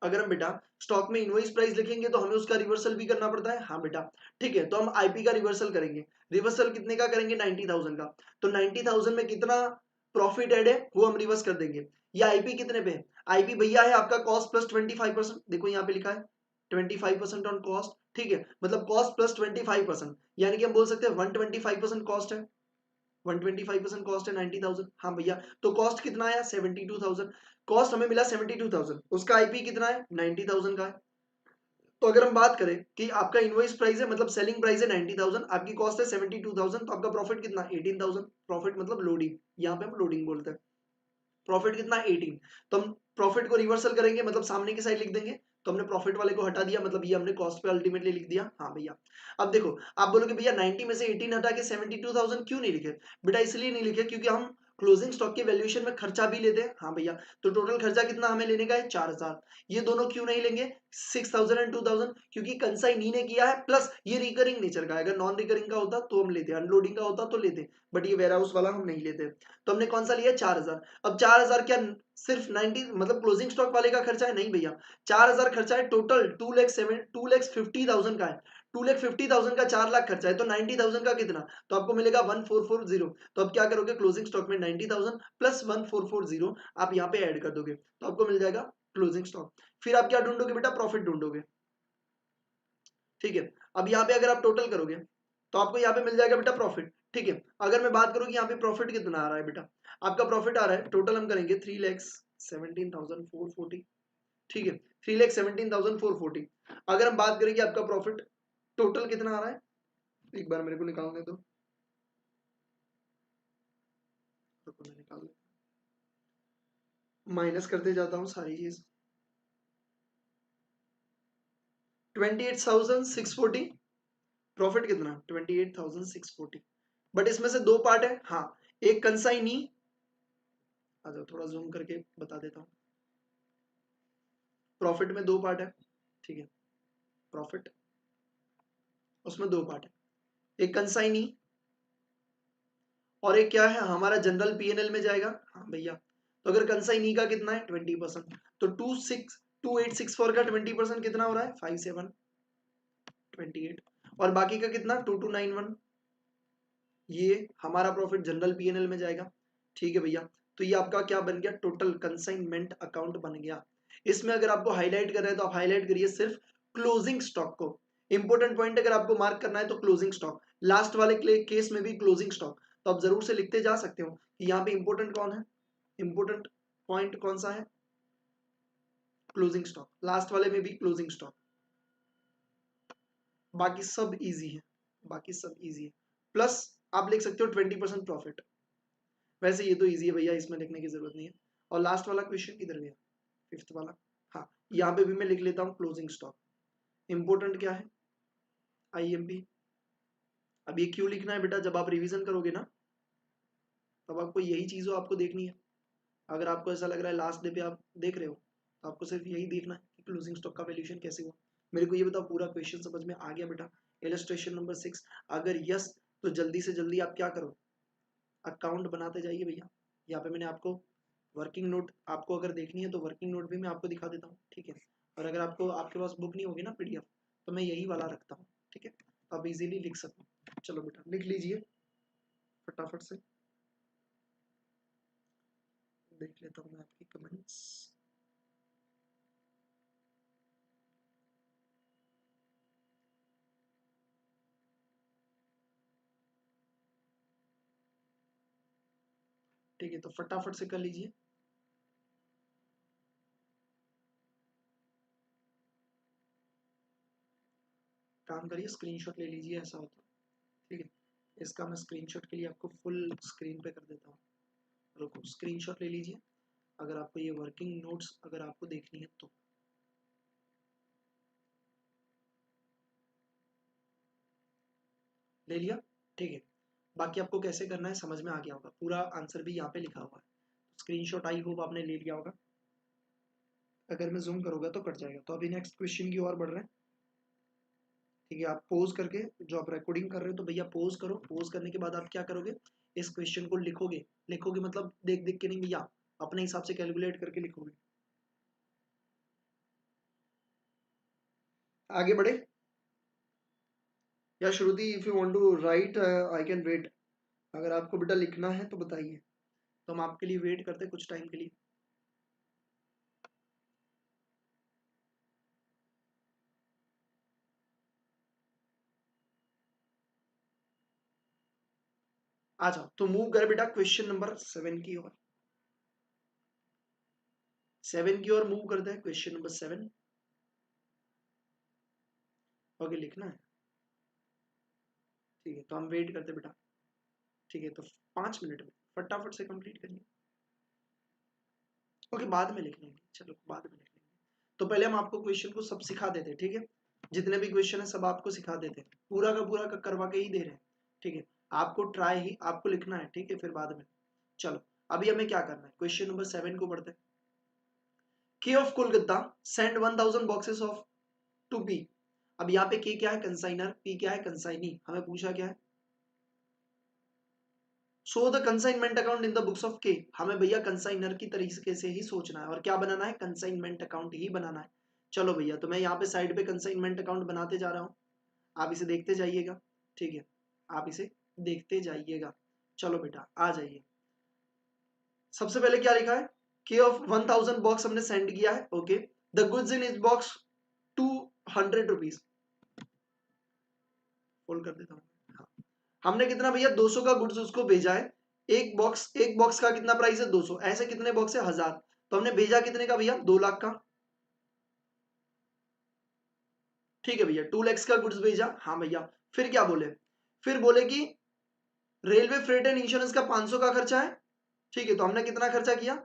अगर हम बेटा स्टॉक में इनवॉइस प्राइस लिखेंगे तो हमें उसका रिवर्सल भी करना पड़ता है। हाँ बेटा ठीक है, तो हम आईपी का रिवर्सल करेंगे, रिवर्सल कितने का करेंगे, 90,000 का। तो 90,000 में कितना प्रॉफिट एड है वो हम रिवर्स कर देंगे। ये आईपी कितने पे है, आईपी भैया है आपका कॉस्ट प्लस 25%, देखो यहाँ पे लिखा है 25% ऑन कॉस्ट, ठीक है। मतलब कॉस्ट प्लस 25%, यानी कि हम बोल सकते हैं 125% कॉस्ट है, 125% कॉस्ट है 90,000। हाँ भैया तो कॉस्ट कितना आया, 72,000, कॉस्ट हमें मिला 72,000, उसका आईपी कितना है, 90,000 का है। तो अगर हम बात करें कि आपका इनवॉइस प्राइस है मतलब सेलिंग प्राइस है 90,000, आपकी कॉस्ट है 72,000, तो आपका प्रॉफिट कितना, 18,000। प्रॉफिट मतलब लोडिंग, यहाँ पे हम लोडिंग बोलते हैं। प्रॉफिट कितना, 18। तो हम प्रॉफिट को रिवर्सल करेंगे, मतलब सामने की साइड लिख देंगे, तो हमने प्रॉफिट वाले को हटा दिया, मतलब ये हमने कॉस्ट पे अल्टीमेटली लिख दिया। हाँ भैया अब देखो आप बोलोगे भैया 90 में से 18 हटा के 72,000 क्यों नहीं लिखे, बेटा इसलिए नहीं लिखे क्योंकि हम क्लोजिंग स्टॉक के वैल्यूएशन में खर्चा भी लेते हैं। हाँ भैया तो टोटल खर्चा कितना हमें लेने का है, 4,000। ये दोनों क्यों नहीं लेंगे, 6000 एंड 2000, क्योंकि कंसाइनी ने किया है, प्लस ये रिकरिंग नेचर का है। अगर नॉन रिकरिंग का होता तो हम लेते, अनलोडिंग का होता तो लेते, बट ये वेयर हाउस वाला हम नहीं लेते। तो हमने कौन सा लिया? 4000। अब 4000 क्या सिर्फ 90 मतलब क्लोजिंग स्टॉक वाले का खर्चा है? नहीं भैया, 4000 खर्चा है टोटल 2,50,000 का है। 2,50,000 का 4 लाख खर्चा है, तो 90,000 का कितना? तो आपको मिलेगा 1440। तो अब क्या करोगे? क्लोजिंग स्टॉक में 90,000 प्लस 1440 आप यहाँ पे ऐड कर दोगे, तो आपको मिल जाएगा क्लोजिंग स्टॉक। फिर आप क्या ढूंढोगे बेटा? प्रॉफिट ढूंढोगे, ठीक है। अब यहाँ पे अगर आप टोटल करोगे तो आपको यहाँ पे मिल जाएगा बेटा प्रॉफिट, ठीक है। अगर मैं बात करूँ कि यहाँ पे प्रॉफिट कितना आ रहा है बेटा, आपका प्रॉफिट आ रहा है टोटल हम करेंगे 3,17,440, ठीक है। 3,17,440। अगर हम बात करें कि आपका प्रॉफिट टोटल कितना आ रहा है, एक बार मेरे को निकालने दो, निकाल माइनस करते जाता हूँ सारी चीज। 28,640। प्रॉफिट कितना? 28,640। बट इसमें से दो पार्ट है, हाँ। एक कंसाइनी, अच्छा थोड़ा जूम करके बता देता हूँ। प्रॉफिट में दो पार्ट है, ठीक है। प्रॉफिट उसमें दो पार्ट है, एक कंसाइनी और एक क्या है हमारा जनरल पीएनएल में जाएगा। हाँ भैया, तो अगर कंसाइनी का कितना है 20%, तो 2864 का 20% कितना हो रहा है? 5728। और बाकी का कितना? 2291। ये हमारा प्रॉफिट जनरल पीएनएल में जाएगा, ठीक है भैया। तो ये आपका क्या बन गया? टोटल कंसाइनमेंट अकाउंट बन गया। इसमें अगर आपको हाईलाइट कर रहे हैं तो आप हाईलाइट करिए सिर्फ क्लोजिंग स्टॉक को। इंपॉर्टेंट पॉइंट अगर आपको मार्क करना है तो क्लोजिंग स्टॉक, लास्ट वाले केस में भी क्लोजिंग स्टॉक। तो आप जरूर से लिखते जा सकते हो कि यहाँ पे इंपॉर्टेंट कौन है, इंपॉर्टेंट पॉइंट कौन सा है? Closing stock. लास्ट वाले में भी क्लोजिंग स्टॉक। बाकी सब इजी है, बाकी सब इजी है। प्लस आप लिख सकते हो 20% प्रॉफिट। वैसे ये तो इजी है भैया, इसमें लिखने की जरूरत नहीं है। और लास्ट वाला क्वेश्चन किधर गया? फिफ्थ वाला, हाँ। यहाँ पे भी मैं लिख लेता हूँ क्लोजिंग स्टॉक। इंपोर्टेंट क्या है? आईएमपी। अब ये क्यों लिखना है बेटा? जब आप रिवीजन करोगे ना, तब आपको यही चीजों आपको देखनी है। अगर आपको ऐसा लग रहा है लास्ट डे पे आप देख रहे हो, तो आपको सिर्फ यही देखना है कि क्लोजिंग स्टॉक का वैल्यूएशन कैसे हुआ। मेरे को ये बताओ पूरा क्वेश्चन समझ में आ गया बेटा? इलस्ट्रेशन नंबर 6 अगर यस, तो जल्दी से जल्दी आप क्या करो? अकाउंट बनाते जाइए भैया। यहाँ पे मैंने आपको वर्किंग नोट, आपको अगर देखनी है तो वर्किंग नोट भी मैं आपको दिखा देता हूँ, ठीक है। और अगर आपको आपके पास बुक नहीं होगी ना पीडीएफ, तो मैं यही वाला रखता हूँ, ठीक है। आप इजीली लिख सको। चलो बेटा लिख लीजिए फटाफट से, देख लेता हूँ मैं आपकी कमेंट्स। ठीक है, तो फटाफट से कर लीजिए। काम करिए, स्क्रीनशॉट ले लीजिए, ऐसा होता है, ठीक है। इसका मैं स्क्रीनशॉट के लिए आपको फुल स्क्रीन पे कर देता हूँ। रुको, स्क्रीनशॉट ले लीजिए अगर आपको ये वर्किंग नोट्स अगर आपको देखनी है तो। ले लिया, ठीक है। बाकी आपको कैसे करना है समझ में आ गया होगा, पूरा आंसर भी यहाँ पे लिखा हुआ है। स्क्रीनशॉट आई होप आपने ले लिया होगा। अगर मैं जूम करूंगा तो कट जाएगा। तो अभी नेक्स्ट क्वेश्चन की ओर बढ़ रहे हैं, ठीक है। आप पोज करके, जो आप रिकॉर्डिंग कर रहे हो तो भैया पोज करो। पोज करने के बाद आप क्या करोगे? इस क्वेश्चन को लिखोगे। लिखोगे मतलब देख देख के नहीं भैया, अपने हिसाब से कैलकुलेट करके लिखोगे। आगे बढ़े या Shruti, if you want to write I can wait. अगर आपको बेटा लिखना है तो बताइए, तो हम आपके लिए वेट करते हैं कुछ टाइम के लिए। आ जाओ, तो मूव कर बेटा क्वेश्चन नंबर 7 की ओर। 7 की ओर मूव करते हैं, क्वेश्चन नंबर 7। ओके, लिखना है, ठीक है। तो हम वेट करते बेटा, ठीक है। तो 5 मिनट में फटाफट से कंप्लीट करिए। ओके, बाद में लिख लेंगे, चलो बाद में लिख लेंगे। तो पहले हम आपको क्वेश्चन को सब सिखा देते हैं, ठीक है। जितने भी क्वेश्चन है सब आपको सिखा देते हैं, पूरा का पूरा करवा के ही दे रहे हैं, ठीक है। आपको ट्राई ही आपको लिखना है, ठीक है, फिर बाद में। चलो अभी हमें क्या करना है, क्वेश्चन नंबर 7 को पढ़ते हैं। K of Kolkata send 1000 boxes of to P. अब यहाँ पे के क्या है, कंसाइनर, पी क्या है, कंसाइनी। हमें पूछा क्या है, show the consignment account in the books of के। हमें भैया कंसाइनर की तरीके से ही सोचना है और क्या बनाना है, कंसाइनमेंट अकाउंट ही बनाना है। चलो भैया, तो मैं यहाँ पे साइड पे कंसाइनमेंट अकाउंट बनाते जा रहा हूँ, आप इसे देखते जाइएगा, ठीक है, आप इसे देखते जाइएगा। चलो बेटा आ जाइए। सबसे पहले क्या लिखा है, के ऑफ 1000 बॉक्स हमने सेंड किया है, ओके। द गुड्स इन इस बॉक्स 200 रुपीज, फोल्ड कर देता हूँ। हाँ। हमने कितना भैया 200 का गुड्स उसको भेजा है। एक बॉक्स का कितना प्राइस है, 200। ऐसे कितने बॉक्स है, 1000। तो हमने भेजा कितने का भैया, 2 लाख का। ठीक है भैया, 2 लाख का गुड्स भेजा। हाँ भैया, फिर क्या बोले, फिर बोले कि रेलवे फ्रेट एंड इंश्योरेंस का 500 का खर्चा है। ठीक है, तो हमने कितना खर्चा किया,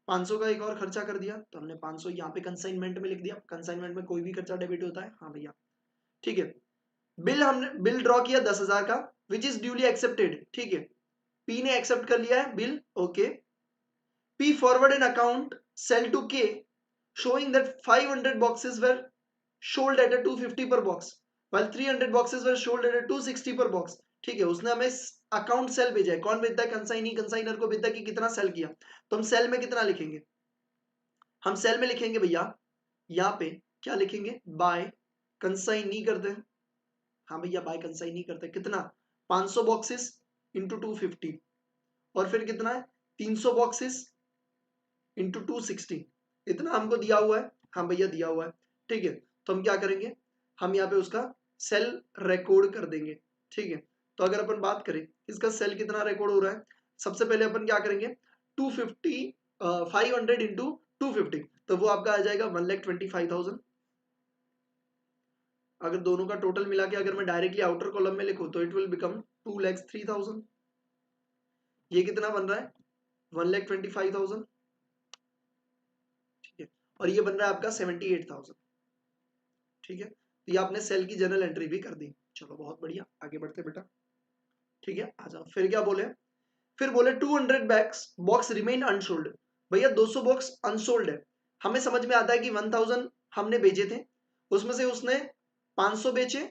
500 का एक और खर्चा कर दिया। तो हमने 500 यहाँ पे कंसाइनमेंट में लिख दिया। कंसाइनमेंट में कोई भी खर्चा डेबिट होता है। हाँ भैया, ठीक है। हमने बिल ड्रॉ किया 10,000 का, विच इज ड्यूली एक्सेप्टेड। ठीक है, पी ने एक्सेप्ट कर लिया है bill, okay. P forward an account sale to K showing that 500 boxes were sold at a 250 per box while 300 boxes were sold at a 260 per box। ठीक है, उसने हमें अकाउंट सेल भेजा है। कौन भेजता है, कंसाइनी। कंसाइनर को भेजता है कि कितना सेल किया। तो हम सेल में कितना लिखेंगे, हम सेल में लिखेंगे भैया, यहाँ पे क्या लिखेंगे, बाय कंसाइनी करते हैं। हाँ भैया, बाय कंसाइनी करते हैं। कितना, 500 बॉक्सेस इंटू 250, और फिर कितना है 300 बॉक्सेस इंटू 260, इतना हमको दिया हुआ है। हाँ भैया दिया हुआ है, ठीक है। तो हम क्या करेंगे, हम यहाँ पे उसका सेल रिकॉर्ड कर देंगे। ठीक है, तो अगर अपन बात करें इसका सेल कितना रिकॉर्ड हो रहा है, सबसे पहले अपन क्या करेंगे, 250 500 इंटू 250, तो वो आपका आ जाएगा 1,25,000। अगर दोनों का टोटल मिला के अगर मैं डायरेक्टली आउटर कॉलम में लिखूं तो इट विल बिकम 2,03,000। ये कितना बन रहा है, 1,25,000। ठीक है, और ये बन रहा है आपका 78,000। ठीक है, तो ये आपने सेल की जनरल एंट्री भी कर दी। चलो बहुत बढ़िया, आगे बढ़ते बेटा। ठीक है, आ जाओ। फिर क्या बोले, फिर बोले 200 बैग्स बॉक्स रिमेन अनसोल्ड। भैया 200 बॉक्स अनसोल्ड है। हमें समझ में आता है कि 1000 हमने बेचे थे, उसमें से उसने 500 बेचे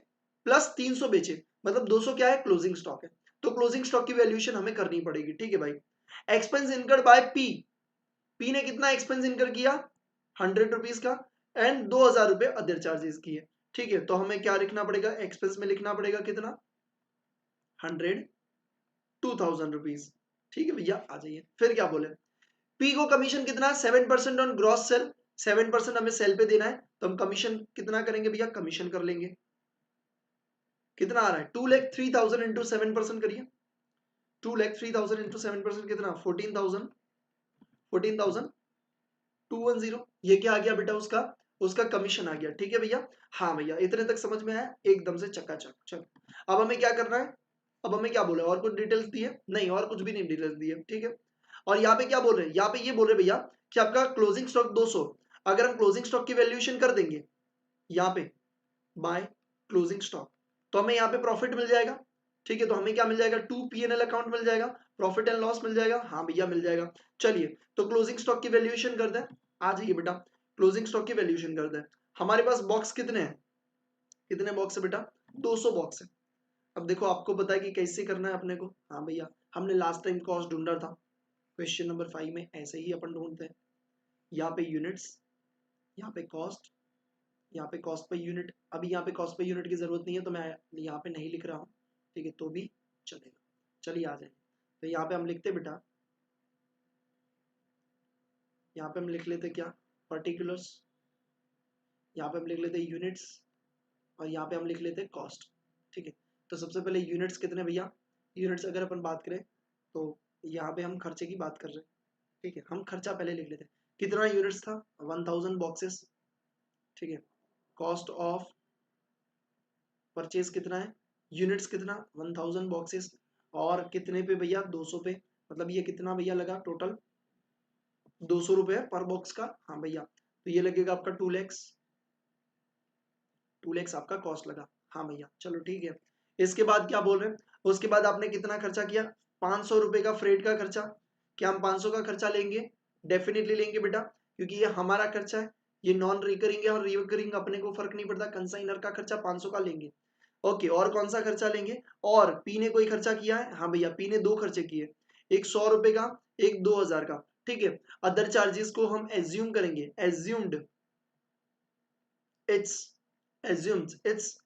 प्लस 300 बेचे, मतलब 200 क्या है, क्लोजिंग स्टॉक है। तो क्लोजिंग स्टॉक की वैल्यूएशन हमें करनी पड़ेगी। ठीक है भाई, expense incurred by P. P ने कितना एक्सपेंस इनकर किया, 100 रुपीज का, एंड 2,000 रुपए अदर चार्जेस किए। ठीक है, तो हमें क्या लिखना पड़ेगा, एक्सपेंस में लिखना पड़ेगा कितना, 100 2,000 रुपीज। ठीक है भैया, आ जाइए। फिर क्या बोले, पी को कमीशन कितना, 7% ऑन ग्रॉस सेल। 7% हमें सेल पे देना है, तो हम कमीशन कितना करेंगे भैया, कमीशन कर लेंगे। कितना आ रहा है, 2,03,000 इंटू 7% करिए। 2,03,000 इंटू 7% कितना, 14,000। 14,210। ये क्या आ गया बेटा, उसका उसका कमीशन आ गया। ठीक है भैया, हाँ भैया, इतने तक समझ में आया, एकदम से चकाचक। चलो अब हमें क्या करना है, अब हमें क्या बोले, और कुछ डिटेल्स दिए नहीं, और कुछ भी नहीं डिटेल्स दिए। ठीक है, और यहाँ पे क्या बोल रहे हैं, यहाँ पे ये बोल रहे भैया कि आपका क्लोजिंग स्टॉक 200। अगर हम क्लोजिंग स्टॉक की वैल्यूएशन कर देंगे यहाँ पे बाय क्लोजिंग स्टॉक, तो हमें यहाँ पे प्रॉफिट मिल जाएगा। ठीक है, तो हमें क्या मिल जाएगा, 2 P&L अकाउंट मिल जाएगा, प्रॉफिट एंड लॉस मिल जाएगा। हाँ भैया मिल जाएगा। चलिए, तो क्लोजिंग स्टॉक की वैल्यूएशन करते हैं। आ जाइए बेटा, क्लोजिंग स्टॉक की वैल्यूएशन करते हैं। हमारे पास बॉक्स कितने हैं, कितने बॉक्स है बेटा, 200 बॉक्स है। अब देखो आपको पता है कि कैसे करना है अपने को। हाँ भैया, हमने लास्ट टाइम कॉस्ट ढूंढा था, क्वेश्चन नंबर 5 में ऐसे ही अपन ढूंढते हैं। यहाँ पे यूनिट्स, यहाँ पे कॉस्ट, यहाँ पे कॉस्ट पे यूनिट। अभी यहाँ पे कॉस्ट पे यूनिट की जरूरत नहीं है, तो मैं यहाँ पे नहीं लिख रहा हूँ। ठीक है, तो भी चलेगा। चलिए आ जाए, तो यहाँ पे हम लिखते बेटा, यहाँ पे हम लिख लेते क्या, पर्टिकुलर्स। यहाँ पे हम लिख लेते यूनिट्स, और यहाँ पे हम लिख लेते कॉस्ट। ठीक है, तो सबसे पहले यूनिट्स कितने भैया, यूनिट्स अगर अपन बात करें तो यहाँ पे हम खर्चे की बात कर रहे हैं। ठीक है, हम खर्चा पहले लिख लेते हैं। कितना यूनिट्स था, 1000 बॉक्सेस। ठीक है, कॉस्ट ऑफ परचेज कितना है, यूनिट्स कितना, 1000 बॉक्सेस, और कितने पे भैया, 200 पे। मतलब ये कितना भैया लगा, टोटल 200 रुपए पर बॉक्स का। हाँ भैया, तो ये लगेगा आपका 2 लाख। 2 लाख आपका कॉस्ट लगा। हाँ भैया, चलो ठीक है। इसके बाद क्या बोल रहे हैं, उसके बाद आपने कितना खर्चा किया, 500 रुपए का फ्रेट का खर्चा। क्या हम 500 का खर्चा लेंगे, डेफिनेटली लेंगे बेटा, क्योंकि ये हमारा खर्चा है, ये नॉन रिकरिंग है और रिकरिंग अपने को फर्क नहीं पड़ता, कंसाइनर का खर्चा 500 का लेंगे। ओके, और कौन सा खर्चा लेंगे? और पी ने कोई खर्चा किया है? हाँ भैया, पी ने 2 खर्चे किए, एक 100 रुपए का, एक 2000 का, ठीक है। अदर चार्जेस को हम एज्यूम करेंगे, assumed it's assumes it's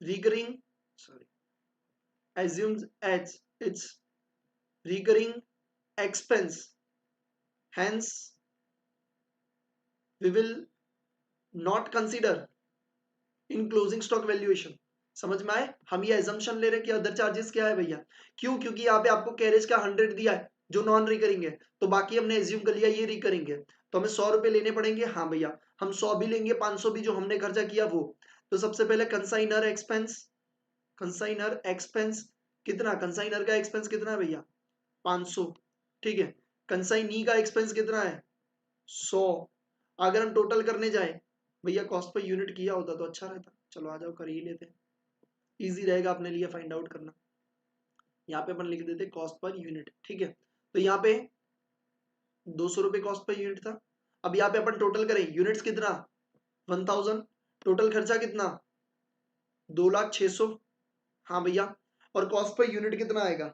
recurring, sorry, assumes as its recurring expense, hence we will not consider in closing stock valuation। समझ में आए? हम ये assumption ले रहे हैं कि अदर चार्जेस क्या है भैया, क्यों? क्योंकि यहाँ पे आपको कैरेज का 100 दिया है जो नॉन रिकरिंग है, तो बाकी हमने एज्यूम कर लिया ये रिकरिंग है, तो हमें 100 रुपए लेने पड़ेंगे। हाँ भैया, हम 100 भी लेंगे, 500 भी जो हमने खर्चा किया वो। तो सबसे पहले कंसाइनर एक्सपेंस, कंसाइनर एक्सपेंस कितना? कंसाइनर का एक्सपेंस कितना है भैया? 500, ठीक है। कंसाइनी का एक्सपेंस कितना है? 100। अगर हम टोटल करने जाए भैया, कॉस्ट पर यूनिट किया होता तो अच्छा रहता, चलो आ जाओ कर ही लेते, इजी रहेगा अपने लिए फाइंड आउट करना। यहाँ पे अपन लिख देते कॉस्ट पर यूनिट, ठीक है। तो यहाँ पे 200 रुपए कॉस्ट पर यूनिट था। अब यहाँ पे अपन टोटल करें, यूनिट्स कितना? 1000। टोटल खर्चा कितना? 2,06,000। हाँ भैया, और कॉस्ट पर यूनिट कितना आएगा?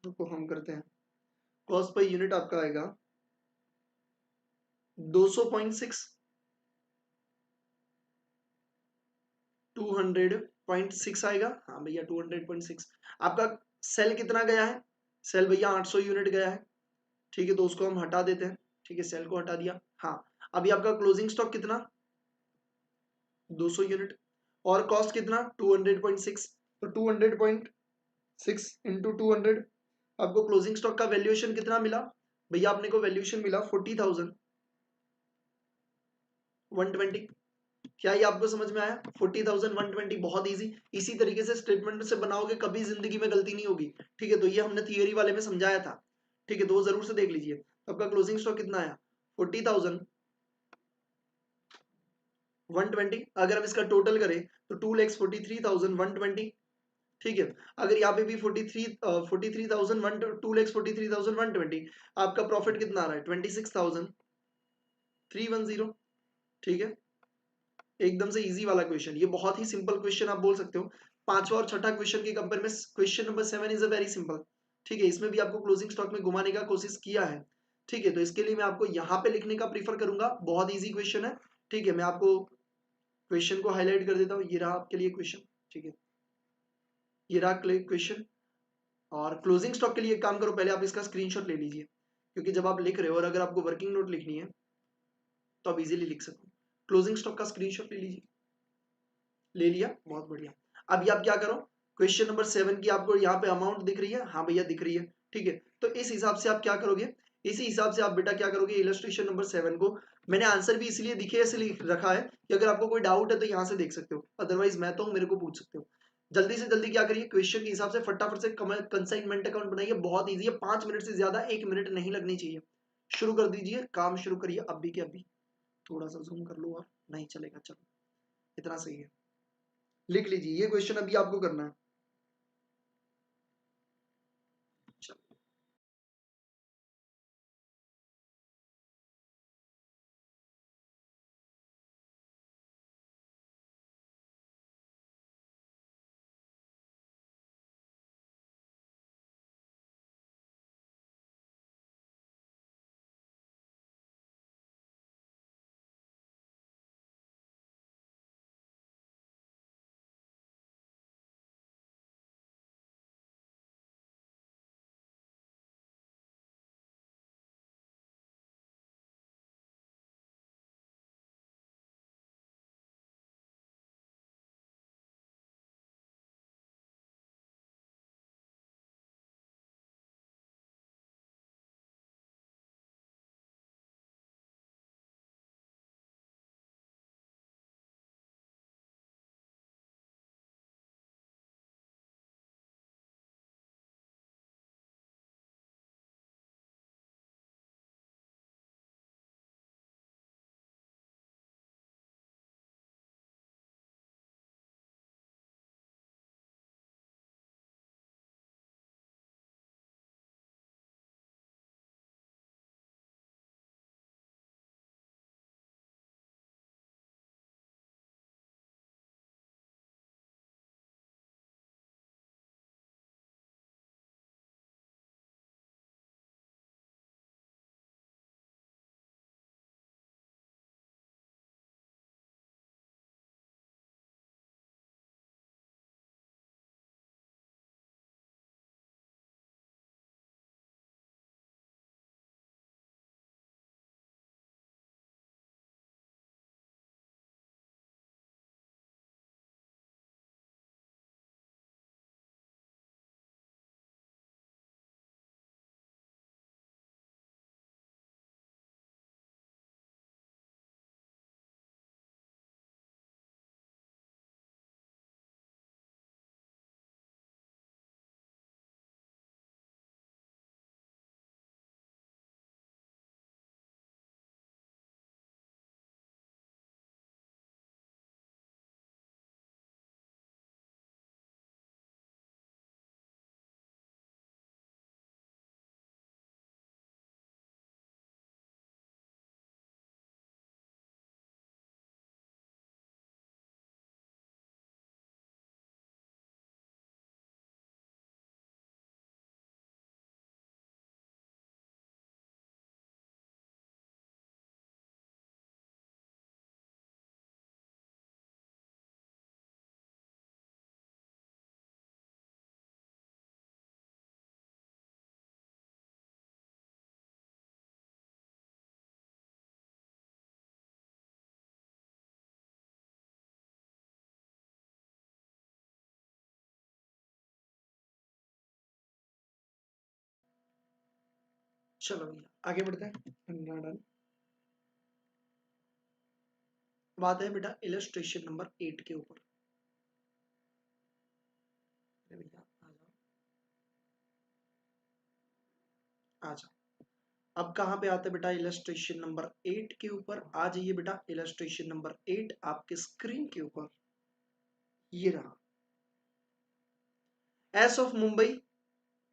तो हम करते हैं, कॉस्ट पर यूनिट आपका आएगा 200.6, 200.6 आएगा। हाँ भैया 200.6। आपका सेल कितना गया है? सेल भैया 800 यूनिट गया है, ठीक है, तो उसको हम हटा देते हैं, ठीक है, सेल को हटा दिया। हाँ, अभी आपका क्लोजिंग स्टॉक कितना? 200 यूनिट, और कॉस्ट कितना? 200.6, तो 200.6 इंटू 200, आपको क्लोजिंग स्टॉक का वैल्यूएशन कितना मिला भैया? अपने को वैल्यूएशन मिला 40,120। क्या ये आपको समझ में आया? 40,120, बहुत इजी। इसी तरीके से स्टेटमेंट से बनाओगे, कभी जिंदगी में गलती नहीं होगी, ठीक है। तो ये हमने थियरी वाले में समझाया था, ठीक है, तो वो जरूर से देख लीजिए। तो आपका क्लोजिंग स्टॉक कितना आया? 40,120। अगर हम इसका टोटल करें तो 2,43,120, ठीक है। अगर यहाँ पे भी 2,43,120, आपका प्रॉफिट कितना आ रहा है? 26,310, ठीक है। एकदम से इजी वाला क्वेश्चन, ये बहुत ही सिंपल क्वेश्चन आप बोल सकते हो। पांचवा और छठा क्वेश्चन के कंपेयर में question number 7 is a very simple, ठीक है। इसमें भी आपको क्लोजिंग स्टॉक में घुमाने का कोशिश किया है, ठीक है। तो इसके लिए मैं आपको यहाँ पे लिखने का प्रीफर करूंगा, बहुत इजी क्वेश्चन है, ठीक है। मैं आपको क्वेश्चन को हाईलाइट कर देता हूँ, ये रहा आपके लिए क्वेश्चन, ठीक है, ये रहा क्वेश्चन। और क्लोजिंग स्टॉक के लिए एक काम करो, पहले आप इसका स्क्रीनशॉट ले लीजिए, क्योंकि जब आप लिख रहे हो और अगर आपको वर्किंग नोट लिखनी है तो आप इजीली लिख सको। क्लोजिंग स्टॉक का स्क्रीनशॉट ले लीजिए। ले लिया, बहुत बढ़िया। अभी आप क्या करो, क्वेश्चन नंबर 7 की आपको यहाँ पे अमाउंट दिख रही है? हाँ भैया दिख रही है, ठीक है। तो इस हिसाब से आप क्या करोगे? इसी हिसाब से आप बेटा क्या करोगे, इलस्ट्रेशन नंबर 7 को मैंने आंसर भी इसलिए दिखे इसलिए रखा है कि अगर आपको कोई डाउट है तो यहाँ से देख सकते हो, अदरवाइज मैं तो मेरे को पूछ सकते हो। जल्दी से जल्दी क्या करिए, क्वेश्चन के हिसाब से फटाफट से कंसाइनमेंट अकाउंट बनाइए, बहुत ईजी है, 5 मिनट से ज्यादा 1 मिनट नहीं लगनी चाहिए। शुरू कर दीजिए, काम शुरू करिए अभी के अभी। थोड़ा सा जूम कर लो, और नहीं चलेगा, चलो इतना सही है। लिख लीजिए, ये क्वेश्चन अभी आपको करना है। चलो भैया आगे बढ़ते हैं। डन। बात है बेटा इलस्ट्रेशन नंबर 8 के ऊपर। भैया आ जाओ। अब कहाँ पे आते हैं बेटा इलस्ट्रेशन नंबर 8 के ऊपर। आ जाइए बेटा इलस्ट्रेशन नंबर 8 आपके स्क्रीन के ऊपर। ये रहा। S of Mumbai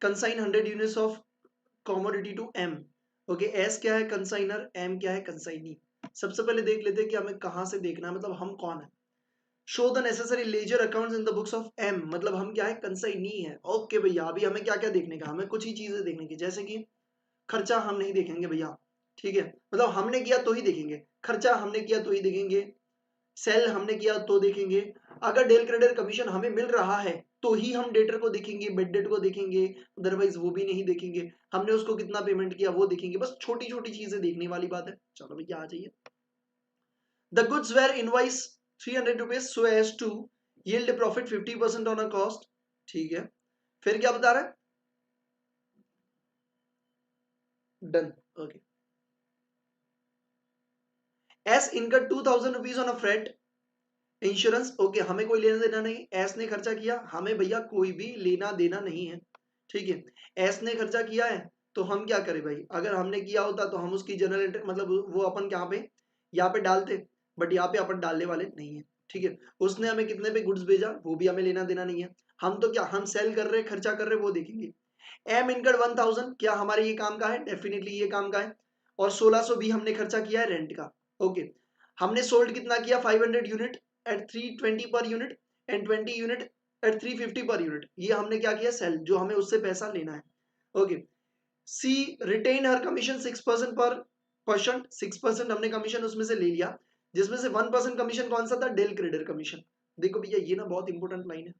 consign 100 units of commodity to M. Okay, S क्या है कंसाइनर, एम क्या है कंसाइनी। सबसे पहले देख लेते हैं कि हमें कहां से देखना है, मतलब हम कौन है। Show the necessary ledger accounts in the books of M, मतलब हम क्या है कंसाइनी है। ओके भैया, अभी हमें क्या क्या देखने का, हमें कुछ ही चीजें देखने की, जैसे कि खर्चा हम नहीं देखेंगे भैया, ठीक है, मतलब हमने किया तो ही देखेंगे, खर्चा हमने किया तो ही देखेंगे, सेल हमने किया तो देखेंगे, अगर डेल क्रेडिट कमीशन हमें मिल रहा है तो ही हम डेटर को देखेंगे, बेड डेट को देखेंगे, अदरवाइज वो भी नहीं देखेंगे, हमने उसको कितना पेमेंट किया वो देखेंगे, बस छोटी छोटी चीजें देखने वाली बात है। चलो भैया आ जाइए। The goods were invoice 300 rupees so as to yield profit 50% on a cost, ठीक है। फिर क्या बता रहा है, done, okay. S income 2000 rupees on a freight insurance, okay, हमें कोई लेना देना नहीं, एस ने खर्चा किया, हमें भैया कोई भी लेना देना नहीं है, ठीक है। एस ने खर्चा किया है तो हम क्या करें भाई, अगर हमने किया होता तो हम उसकी जनरल एंट्री, मतलब वो अपन क्या पे यहाँ पे डालते, बट यहाँ पे अपन डालने वाले नहीं है, ठीक है। उसने हमें कितने पे गुड्स भेजा वो भी हमें लेना देना नहीं है, हम तो क्या हम सेल कर रहे खर्चा कर रहे वो देखेंगे। एम इनकम 1000, क्या हमारे ये काम का है, डेफिनेटली ये काम का है। और 1600 भी हमने खर्चा किया है रेंट का, ओके। हमने सोल्ड कितना किया 500 unit eight 320 per unit and 20 unit eight 350 per unit, ये हमने क्या किया सेल, जो हमें उससे पैसा लेना है, ओके। सी रिटेन हर कमीशन 6% पर परसेंट, 6% हमने कमीशन उसमें से ले लिया, जिसमें से 1% कमीशन कौन सा था, डेल क्रेडिट कमीशन। देखो भैया ये ना बहुत इंपॉर्टेंट लाइन है,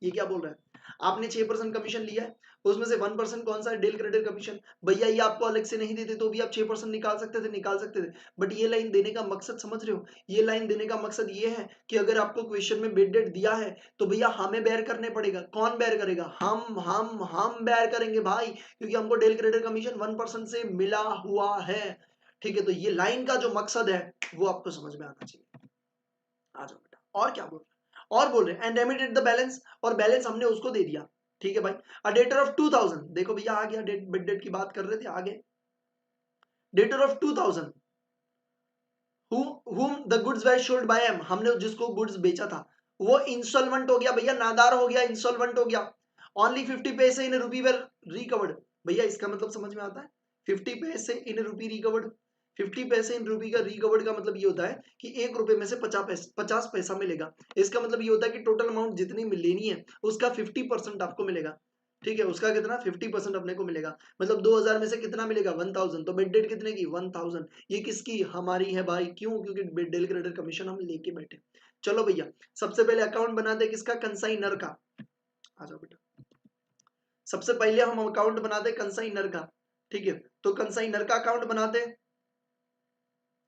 ये क्या बोल रहा है, आपने 6% कमीशन लिया है, उसमें से 1% कौन सा है, डेल क्रेडिट कमीशन। भैया ये आपको अलग से नहीं देते तो भी आप 6% निकाल सकते थे, निकाल सकते थे, बट ये लाइन देने का मकसद समझ रहे हो, ये लाइन देने का मकसद ये है कि अगर आपको क्वेश्चन में बिड डेट दिया है तो भैया हमें बेयर करने पड़ेगा। कौन बेयर करेगा, हम बेयर करेंगे भाई, क्योंकि हमको डेल क्रेडिट कमीशन 1% से मिला हुआ है, ठीक है। तो ये लाइन का जो मकसद है वो आपको समझ में आना चाहिए। आ जाओ बेटा, और क्या बोल रहे हैं, और बोल रहे हैं एंड रेमिटेड द बैलेंस, और बैलेंस हमने उसको दे दिया, ठीक है भाई। अ डेटर ऑफ 2000, देखो भैया आ गया, डेट बिड डेट की बात कर रहे थे, आगे debtor of 2000 whom the goods were sold by him, हमने जिसको गुड्स बेचा था वो इंस्टॉलमेंट हो गया भैया, नादार हो गया, इंस्टॉलमेंट हो गया। ओनली 50 पैसे इन रूपी वेर रिकवर्ड, भैया इसका मतलब समझ में आता है, 50 पैसे इन रूपी रिकवर्ड, 50 पैसे इन रूपी का रिकवर्ड का मतलब ये होता है कि 1 रुपए में से 50 पैसा मिलेगा। इसका मतलब ये होता है कि टोटल अमाउंट जितनी लेनी है उसका 50% आपको मिलेगा, ठीक है। उसका कितना 50% अपने को मिलेगा, मतलब 2000 में से कितना मिलेगा 1000, तो बेड डेट कितने की 1000, ये किसकी, हमारी है भाई, क्यों, क्योंकि डेल क्रेडिट कमीशन हम लेके बैठे। चलो भैया सबसे पहले अकाउंट बनाते किसका, कंसाइनर का। आ जाओ बेटा, सबसे पहले हम अकाउंट बनाते कंसाइनर का, ठीक है। तो कंसाइनर का अकाउंट बनाते,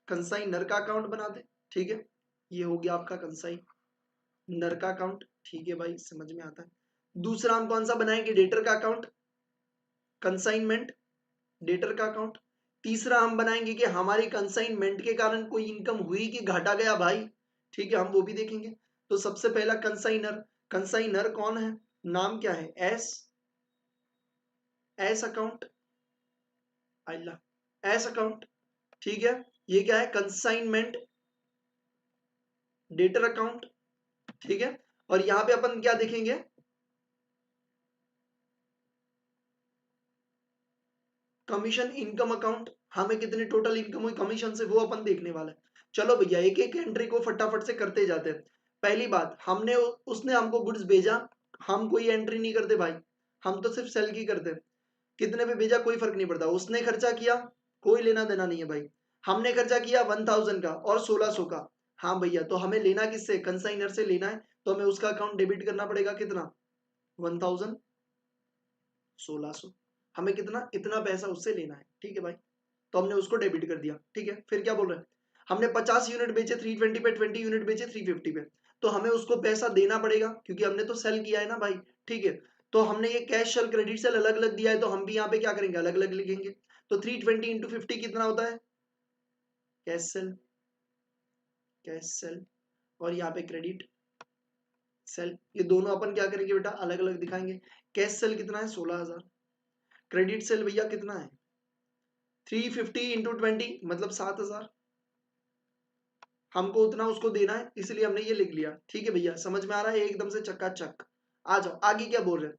कंसाइनर का अकाउंट बनाते, ठीक है। ये हो गया आपका कंसाइनर का अकाउंट, ठीक है भाई समझ में आता है। दूसरा हम कौन सा बनाएंगे, डेटर का अकाउंट, कंसाइनमेंट डेटर का अकाउंट। तीसरा हम बनाएंगे कि हमारी कंसाइनमेंट के कारण कोई इनकम हुई कि घाटा गया भाई, ठीक है, हम वो भी देखेंगे। तो सबसे पहला कंसाइनर, कंसाइनर कौन है, नाम क्या है, एस, एस अकाउंट, आइला एस अकाउंट, ठीक है। ये क्या है कंसाइनमेंट डेटर अकाउंट, ठीक है। और यहां पे अपन क्या देखेंगे, कमीशन इनकम अकाउंट, हमें कितनी टोटल इनकम हुई कमीशन से वो अपन देखने वाला है। चलो भैया एक एक एंट्री को फटाफट से करते जाते हैं। पहली बात, हमने उसने हमको गुड्स भेजा, हम कोई एंट्री नहीं करते भाई, हम तो सिर्फ सेल की करते हैं। कितने पे भेजा कोई फर्क नहीं पड़ता, उसने खर्चा किया कोई लेना देना नहीं है भाई। हमने खर्चा किया 1000 का और 1600 का, हाँ भैया, तो हमें लेना किससे, कंसाइनर से लेना है, तो हमें उसका अकाउंट डेबिट करना पड़ेगा, कितना 1000 1600, हमें कितना इतना पैसा उससे लेना है, ठीक है भाई। तो हमने उसको डेबिट कर दिया, ठीक है। फिर क्या बोल रहे हैं, हमने 50 यूनिट बेचे 320 पे, 20 यूनिट बेचे 350 पे, तो हमें उसको पैसा देना पड़ेगा क्योंकि हमने तो सेल किया है ना भाई, ठीक है। तो हमने ये कैश सेल क्रेडिट सेल अलग अलग दिया है, तो हम भी यहाँ पे क्या करेंगे, अलग अलग लिखेंगे। तो 320 इंटू 50 कितना होता है, कैश सेल और यहाँ पे क्रेडिट सेल, ये दोनों अपन क्या करेंगे बेटा, अलग अलग दिखाएंगे। कैश सेल कितना है, 16,000। क्रेडिट सेल भैया कितना है, 350 इंटू 20 मतलब 7,000। हमको उतना उसको देना है, इसलिए हमने ये लिख लिया। ठीक है भैया, समझ में आ रहा है एकदम से चक्काचक। आ जाओ आगे क्या बोल रहे हैं।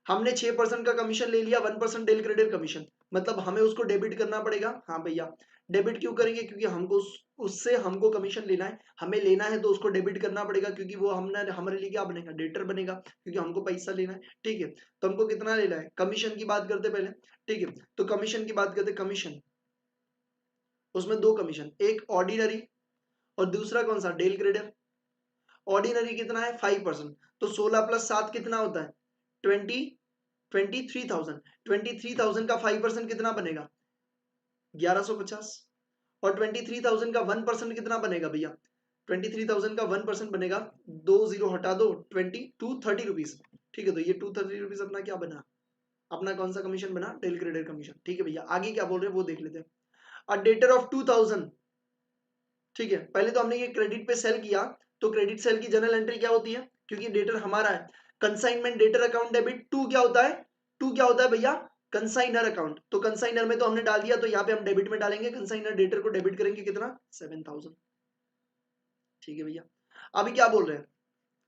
हमने 6% का कमीशन ले लिया, 1% डेल क्रेडिट कमीशन, मतलब हमें उसको डेबिट करना पड़ेगा। हाँ भैया, डेबिट क्यों करेंगे, क्योंकि हमको उससे हमको कमीशन लेना है, हमें लेना है तो उसको डेबिट करना पड़ेगा, क्योंकि वो हमने हमारे लिए क्या बनेगा, डेटर बनेगा, क्योंकि हमको पैसा लेना है। ठीक है, तो हमको कितना लेना है, कमीशन की बात करते पहले। ठीक है, तो कमीशन की बात करते, कमीशन उसमें दो कमीशन, एक ऑर्डिनरी और दूसरा कौन सा, डेल क्रेडिट। ऑर्डिनरी कितना है, 5%, तो 16 प्लस 7 कितना होता है, 23,000। 23,000 का 5% कितना बनेगा, 1150। और 23,000 का 1% कितना बनेगा भैया, 23,000 का 1% बनेगा, 2 जीरो हटा दो, 230 रुपीज। ठीक है, तो ये 230 रुपीज अपना क्या बना, अपना कौन सा कमीशन बना, डेल क्रेडिट कमीशन। ठीक है भैया, आगे क्या बोल रहे हैं वो देख लेते हैं। अ डेटर ऑफ 2,000। ठीक है, पहले तो हमने ये क्रेडिट पे सेल किया, तो क्रेडिट सेल की जनरल एंट्री क्या होती है, क्योंकि डेटर हमारा है। Consignment debtor account debit to क्या होता है, टू क्या होता है भैया, कंसाइनर अकाउंट। तो कंसाइनर में तो हमने डाल दिया, तो यहाँ पे हम डेबिट में डालेंगे, कंसाइनर डेटर को डेबिट करेंगे कितना, 7,000। ठीक है भैया, अभी क्या बोल रहे हैं,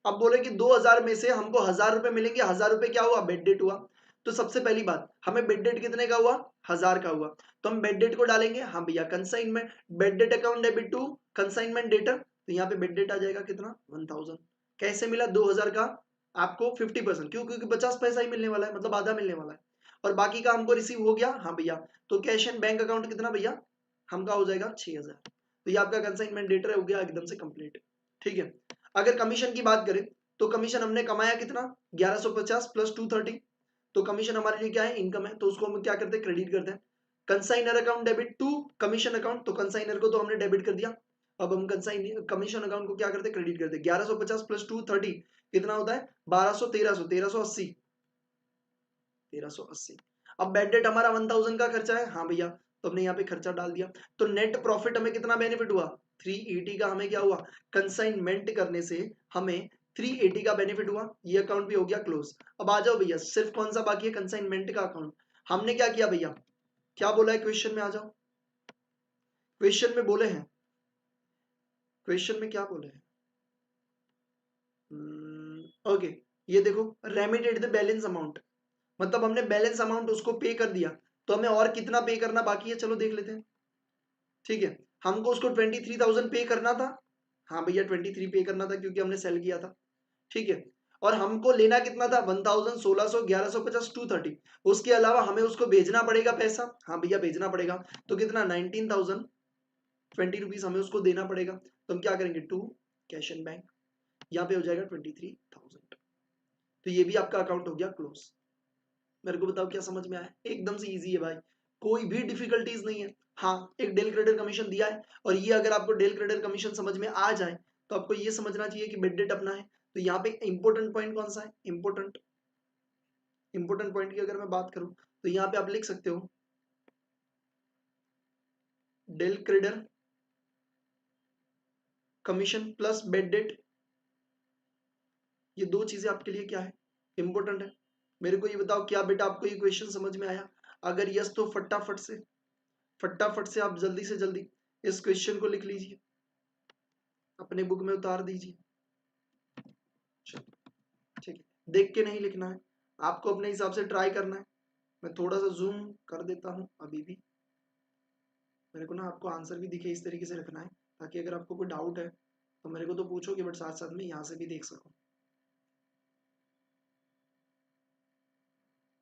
अब बोले कि 2,000 में से हमको 1,000 रुपए मिलेंगे। 1,000 रुपए क्या हुआ, बेड डेट हुआ। तो सबसे पहली बात, हमें बेड डेट कितने का हुआ, 1,000 का हुआ, तो हम बेड डेट को डालेंगे। हाँ भैया, consignment bad debt account debit to consignment debtor, तो यहाँ पे बेड डेट आ जाएगा कितना, 1,000। कैसे मिला 2,000 का, आपको 50%, क्यों, क्योंकि 50 पैसा ही मिलने वाला है, मतलब आधा मिलने वाला है, और बाकी का हमको रिसीव हो गया। हाँ भैया, तो कैश एंड बैंक अकाउंट कितना भैया, हमका हो जाएगा 6,000। तो ये आपका कंसाइनमेंट डेटर हो गया एकदम से कंप्लीट। ठीक है, अगर कमीशन की बात करें, तो कमीशन हमने कमाया कितना, 1150 प्लस 230, तो कमीशन हमारे लिए क्या है, इनकम है, तो उसको हम क्या करते हैं, क्रेडिट करते हैं। Consignor account debit to commission account, तो कंसाइनर को तो हमने डेबिट कर दिया, अब हम कंसाइन कमीशन अकाउंट को क्या करते हैं, क्रेडिट करते हैं। 1150 प्लस 230 कितना होता है, 1200, 1300, 1380, 1380। अब बेड डेट हमारा 1,000 का खर्चा है। हाँ भैया, तो हमने यहाँ पे खर्चा डाल दिया, तो नेट प्रॉफिट हमें कितना बेनिफिट हुआ, 380 का। हमें क्या हुआ, कंसाइनमेंट करने से हमें 380 का बेनिफिट हुआ। ये अकाउंट भी हो गया क्लोज। अब आ जाओ भैया, सिर्फ कौन सा बाकी है, कंसाइनमेंट का अकाउंट। हमने क्या किया भैया, क्या बोला है क्वेश्चन में, आ जाओ, क्वेश्चन में बोले हैं, क्वेश्चन में क्या बोले हैं, ओके, ये देखो, रेमिटेड द बैलेंस अमाउंट, मतलब हमने बैलेंस अमाउंट उसको पे कर दिया, तो हमें और कितना पे करना बाकी है, चलो देख लेते हैं। ठीक है, हमको उसको 23,000 पे करना था। हाँ भैया, 23 पे करना था, क्योंकि हमने सेल किया था। ठीक है, और हमको लेना कितना था, 1,000, 1600, 1150, 230। उसके अलावा हमें उसको भेजना पड़ेगा पैसा। हाँ भैया, भेजना पड़ेगा, तो कितना, 19,020 रुपीज हमें उसको देना पड़ेगा। तो हम क्या करेंगे, टू कैश एंड बैंक, यहाँ पे हो जाएगा 23,000। तो ये भी आपका अकाउंट हो गया क्लोज। मेरे को बताओ क्या समझ में आया, एकदम से इजी है भाई, कोई भी डिफिकल्टीज नहीं है। हाँ, एक डेल क्रेडिट कमीशन दिया है, और ये अगर आपको डेल क्रेडिट कमीशन समझ में आ जाए, तो आपको ये समझना चाहिए कि बेड डेट अपना है। तो यहाँ पे इंपॉर्टेंट पॉइंट कौन सा है, इंपॉर्टेंट पॉइंट की अगर मैं बात करूं, तो यहाँ पे आप लिख सकते हो, del credere commission plus bad debt, ये दो चीजें आपके लिए क्या है, इंपॉर्टेंट है। मेरे को ये बताओ, क्या बेटा आपको ये क्वेश्चन समझ में आया, अगर यस तो फटाफट से आप जल्दी से जल्दी इस क्वेश्चन को लिख लीजिए, अपने बुक में उतार दीजिए। ठीक है, देख के नहीं लिखना है, आपको अपने हिसाब से ट्राई करना है। मैं थोड़ा सा जूम कर देता हूं अभी भी, मेरे को ना आपको आंसर भी दिखे इस तरीके से रखना है, ताकि अगर आपको कोई डाउट है तो मेरे को तो पूछोगे, बट साथ साथ में यहाँ से भी देख सकूं।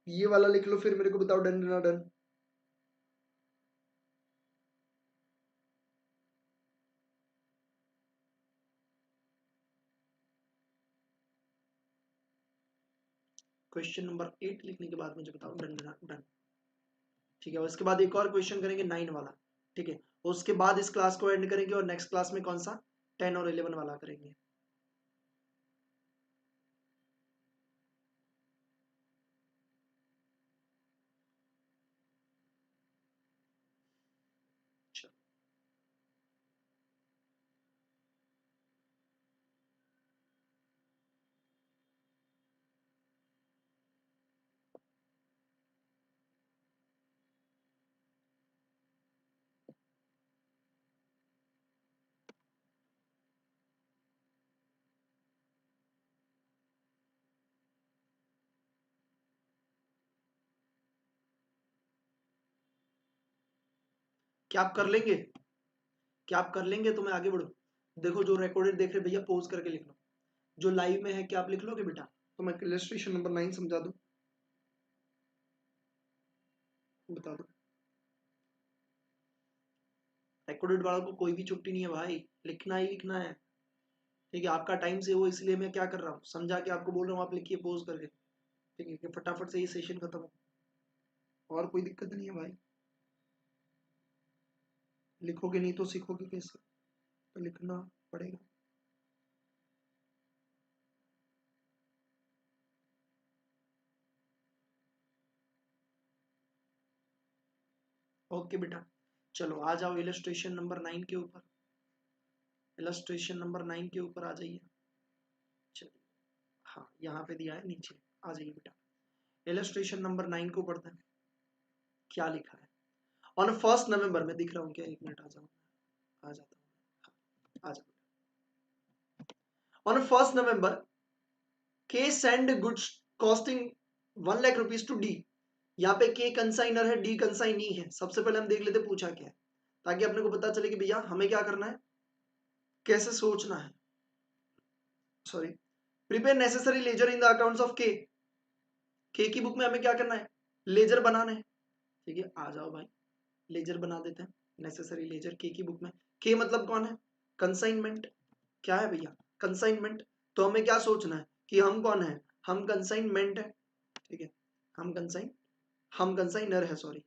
ये वाला लिख लो, फिर मेरे को बताओ डन ना डन। क्वेश्चन नंबर 8 लिखने के बाद मुझे बताओ डन ना डन। ठीक है, उसके बाद एक और क्वेश्चन करेंगे 9 वाला। ठीक है, उसके बाद इस क्लास को एंड करेंगे, और नेक्स्ट क्लास में कौन सा, 10 और 11 वाला करेंगे। क्या आप कर लेंगे? क्या आप कर लेंगे? तो मैं आगे बढ़ू। देखो जो रिकॉर्डेड देख रहे भैया पॉज करके लिख लो, जो लाइव में है क्या आप लिख लोगे बेटा? तो मैं इलस्ट्रेशन नंबर 9 समझा दूं, बता दो। रिकॉर्डेड वालों को कोई भी छुट्टी नहीं है भाई, लिखना ही लिखना है। ठीक है, आपका टाइम से हो इसलिए मैं क्या कर रहा हूँ, समझा के आपको बोल रहा हूँ, आप लिखिए पॉज करके। ठीक है कि फटाफट से ये सेशन खत्म हो, और कोई दिक्कत नहीं है भाई। लिखोगे नहीं तो सीखोगे कैसे? तो लिखना पड़ेगा। ओके बेटा, चलो आ जाओ इलस्ट्रेशन नंबर 9 के ऊपर। इलस्ट्रेशन नंबर 9 के ऊपर आ जाइए। चलिए, हाँ यहाँ पे दिया है नीचे, आ जाइए बेटा। इलस्ट्रेशन नंबर 9 को पढ़ते हैं, क्या लिखा है। ऑन 1 नवंबर में दिख रहा हूँ क्या? 1 मिनट, आ जाओ, आ जाता हूँ, आ जाओ। On 1 November K send goods costing 1 lakh rupees to D. यहाँ पे के कंसाइनर है, डी कंसाइनी है। सबसे पहले हम देख लेते पूछा क्या है, ताकि अपने को पता चले कि भैया हमें क्या करना है, कैसे सोचना है। Sorry, prepare necessary laser in the accounts of के की बुक में हमें क्या करना है, लेजर बनाना है। ठीक है, आ जाओ भाई, लेजर बना देते हैं। नेसेसरी लेजर के की बुक में, के मतलब कौन है, कंसाइनमेंट। क्या है भैया, कंसाइनमेंट। तो हमें क्या सोचना है कि हम कौन है, हम कंसाइनमेंट है। ठीक है, हम कंसाइनर है, सॉरी,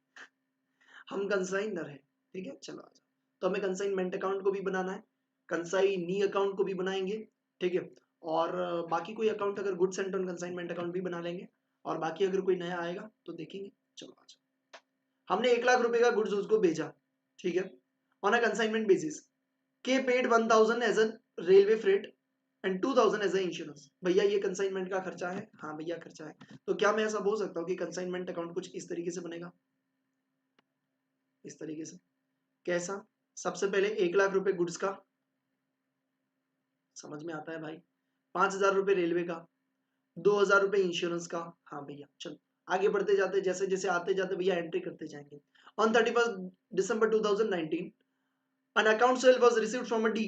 हम कंसाइनर है। ठीक है, चलो आ जाओ। तो हमें कंसाइनमेंट अकाउंट को भी बनाना है, कंसाइनी अकाउंट को भी बनाएंगे। ठीक है, और बाकी कोई अकाउंट अगर goods and on consignment account भी बना लेंगे, और बाकी अगर कोई नया आएगा तो देखेंगे। चलो आ जाओ। हमने 1 लाख रुपए का गुड्स उसको भेजा। ठीक है, on a consignment basis, K paid 1000 as a railway freight and 2000 as a insurance. भैया ये कंसाइनमेंट का खर्चा है, हाँ भैया खर्चा है। तो क्या मैं ऐसा बोल सकता हूँ कि कंसाइनमेंट अकाउंट कुछ इस तरीके से बनेगा, इस तरीके से। कैसा, सबसे पहले 1 लाख रुपए गुड्स का, समझ में आता है भाई, 5000 रुपए रेलवे का, 2000 रुपए इंश्योरेंस का। हाँ भैया चलो आगे बढ़ते जाते, जैसे जैसे आते जाते भैया एंट्री करते जाएंगे। On 31 December 2019 an account sale was received from a D।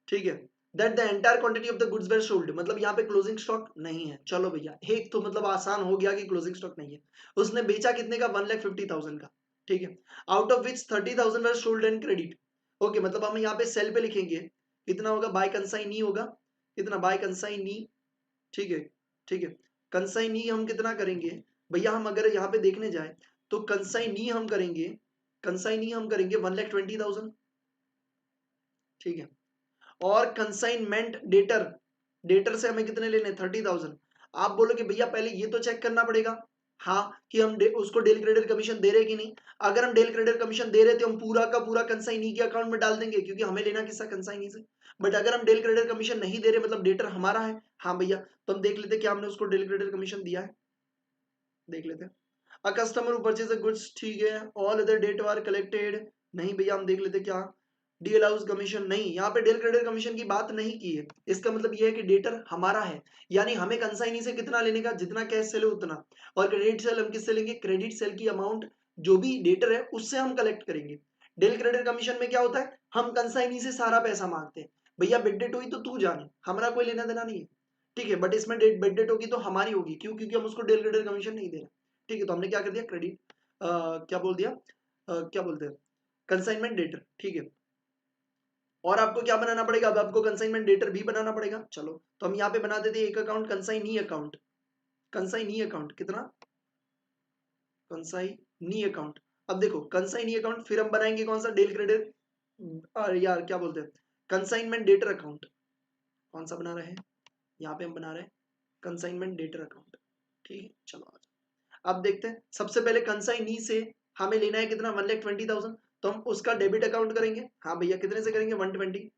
ठीक है, that the entire quantity of the goods were sold. मतलब यहाँ पे क्लोजिंग स्टॉक नहीं है। चलो भैया, एक तो मतलब आसान हो गया कि क्लोजिंग स्टॉक नहीं है। उसने बेचा कितने का, 1,50,000 का। ठीक है, out of which 30,000 were sold and credit. Okay, मतलब हम यहाँ पे सेल पे लिखेंगे कितना होगा, बाय कंसाइनी होगा, कितना बाय कंसाइनी। ठीक है, ठीक है, कंसाइनी हम कितना करेंगे भैया, हम अगर यहाँ पे देखने जाए तो कंसाइनी हम करेंगे, कंसाइनी हम करेंगे 1,20,000। ठीक है, और कंसाइनमेंट डेटर, डेटर से हमें कितने लेने, 30,000। आप बोलोगे भैया पहले ये तो चेक करना पड़ेगा, हाँ, कि हम उसको डेल क्रेडिट कमीशन दे रहे कि नहीं। अगर हम डेल क्रेडिट कमीशन दे रहे तो हम पूरा का पूरा कंसाइनी के अकाउंट में डाल देंगे, क्योंकि हमें लेना किसका, कंसाइनी से। बट अगर हम डेल क्रेडिट कमीशन नहीं दे रहे, मतलब डेटर हमारा है, हाँ भैया, तो हम देख लेते क्या हमने उसको डेल क्रेडिट कमीशन दिया है, देख लेते हैं। A customer who purchase goods, ठीक है, all other debt are collected, नहीं भैया, हम देख लेते क्या, डी अलाउज कमीशन, नहीं, यहाँ पे डेल क्रेडिट कमीशन की बात नहीं की है। इसका मतलब ये है कि डेटर हमारा है, यानी हमें कंसाइनी से कितना लेने का, जितना कैश सेल है उतना। और क्रेडिट सेल हम किससे लेंगे, क्रेडिट सेल की अमाउंट जो भी डेटर है उससे हम कलेक्ट करेंगे। डेल क्रेडिट कमीशन में क्या होता है, हम कंसाइनी से सारा पैसा मांगते हैं। भैया बेड डेट हुई तो तू जाने, हमारा कोई लेना देना नहीं है। ठीक है, बट इसमें बेड डेट होगी तो हमारी होगी, क्यों, क्योंकि हम उसको डेल क्रेडिट कमीशन नहीं दे रहे। ठीक है, तो हमने क्या कर दिया, क्रेडिट क्या बोल दिया, क्या बोलते हैं, कंसाइनमेंट डेटर। ठीक है, और आपको क्या बनाना पड़ेगा, अब आपको कंसाइनमेंट डेटर भी बनाना पड़ेगा। चलो तो हम यहाँ पे बना देते हैं एक account, consignee account. Consignee account कितना, कंसाइनी अकाउंट। अब देखो कंसाइनी अकाउंट, फिर हम बनाएंगे कौन सा, डेल क्रेडिट, यार क्या बोलते हैं, कंसाइनमेंट डेटर अकाउंट। कौन सा बना रहे हैं, यहाँ पे हम बना रहे हैं कंसाइनमेंट डेटर अकाउंट। ठीक है, चलो आ जाओ। अब देखते हैं, सबसे पहले कंसाइनी से हमें लेना है कितना, 1,20,000। तो हम उसका डेबिट अकाउंट करेंगे, हाँ भैया, कितने से करेंगे, 120।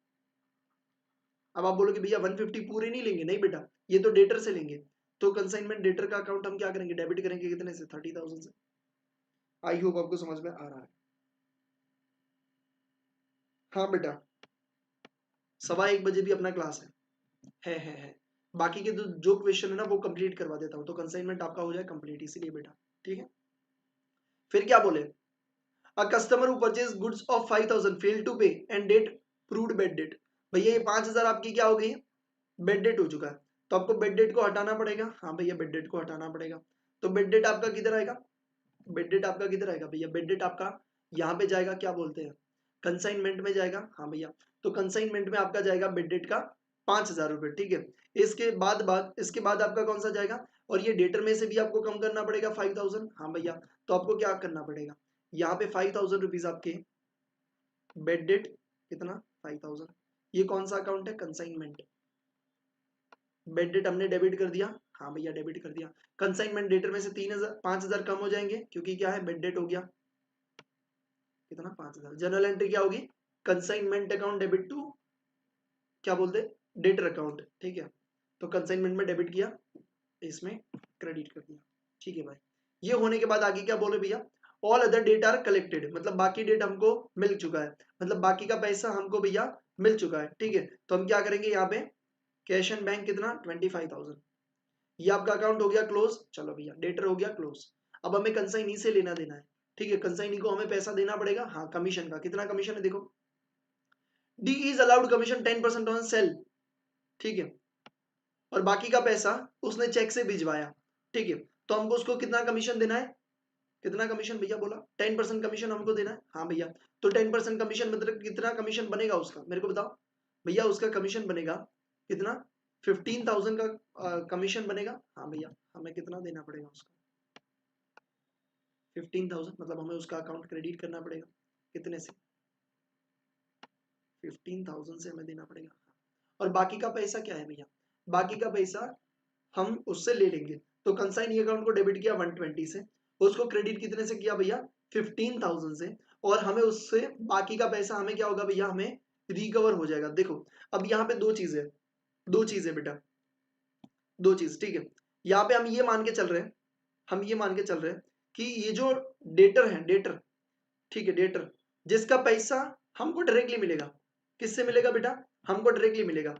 अब आप बोलोगे भैया 150 पूरे नहीं लेंगे, नहीं बेटा, ये तो डेटर से लेंगे। तो कंसाइनमेंट डेटर का अकाउंट हम क्या करेंगे, डेबिट करेंगे कितने से, 30,000 से। आई होप आपको समझ में आ रहा है। हाँ बेटा, 1:15 भी अपना क्लास है। बाकी के जो क्वेश्चन है ना वो कंप्लीट करवा देता हूँ, तो कंसाइनमेंट आपका हो जाए कंप्लीट, इसीलिए बेटा। ठीक है, फिर क्या बोले, a customer who purchase goods of 5000 fail to pay and debt proved bad debt. भैया ये 5000 आपकी क्या हो गई, बेड डेट हो चुका है, तो आपको बेड डेट को हटाना पड़ेगा। हाँ भैया बेड डेट को हटाना पड़ेगा। तो बेड डेट आपका किधर आएगा, बेड डेट आपका किधर आएगा भैया, बेड डेट आपका यहाँ पे जाएगा, क्या बोलते हैं कंसाइनमेंट में जाएगा। हाँ भैया, तो कंसाइनमेंट में आपका जाएगा बेड डेट का 5000 रुपये, ठीक है। इसके बाद आपका कौन सा जाएगा, और ये डेटर में से भी आपको कम करना पड़ेगा 5000। हाँ भैया, तो आपको क्या करना पड़ेगा, यहाँ पे 5000 रुपीज आपके बेड डेट कितना 5000, ये कौन सा अकाउंट है, कंसाइनमेंट। बेड डेट हमने डेबिट कर दिया, हाँ भैया डेबिट कर दिया। कंसाइनमेंट डेटर में से 5000 कम हो जाएंगे, क्योंकि क्या है बेड डेट हो गया कितना 5000। जनरल एंट्री क्या होगी, कंसाइनमेंट अकाउंट डेबिट टू क्या बोलते डेटर अकाउंट, ठीक है। तो कंसाइनमेंट में डेबिट किया, इसमें क्रेडिट कर दिया, ठीक है भाई। ये होने के बाद आगे क्या बोले भैया, all other debt are collected, मतलब बाकी डेट हमको मिल चुका है, मतलब बाकी का पैसा हमको भैया मिल चुका है, ठीक है। तो हम क्या करेंगे यहाँ पे कैश एंड बैंक कितना 25000, ये आपका अकाउंट हो गया क्लोज। चलो भैया डेटर हो गया क्लोज। अब हमें कंसाइनी से लेना देना है, ठीक है। कंसाइनी को हमें पैसा देना पड़ेगा, हाँ कमीशन का, कितना कमीशन है देखो, D is allowed commission 10% on sale, ठीक है। और बाकी का पैसा उसने चेक से भिजवाया, ठीक है। तो हमको उसको कितना कमीशन देना है, कितना कमीशन भैया बोला 10% कमीशन हमको देना है। हाँ भैया, तो 10% कमीशन मतलब कितना कमीशन बनेगा उसका मेरे को बताओ भैया। उसका कमीशन बनेगा कितना 15000 का कमीशन बनेगा। हाँ भैया, हमें कितना देना पड़ेगा उसका 15000, मतलब हमें उसका अकाउंट क्रेडिट करना पड़ेगा कितने से 15000 से हमें देना पड़ेगा। और बाकी का पैसा क्या है भैया, बाकी का पैसा हम उससे ले लेंगे। तो कंसाइनी अकाउंट को डेबिट किया 120 से, उसको क्रेडिट कितने से किया भैया 15000 से, और हमें उससे बाकी का पैसा हमें क्या होगा भैया, हमें रिकवर हो जाएगा। देखो अब यहाँ पे दो चीजें बेटा, दो चीज, ठीक है। यहाँ पे हम ये मान के चल रहे हैं, हम ये मान के चल रहे हैं कि ये जो डेटर है, डेटर, ठीक है, डेटर जिसका पैसा हमको डायरेक्टली मिलेगा, किससे मिलेगा बेटा, हमको डायरेक्टली मिलेगा।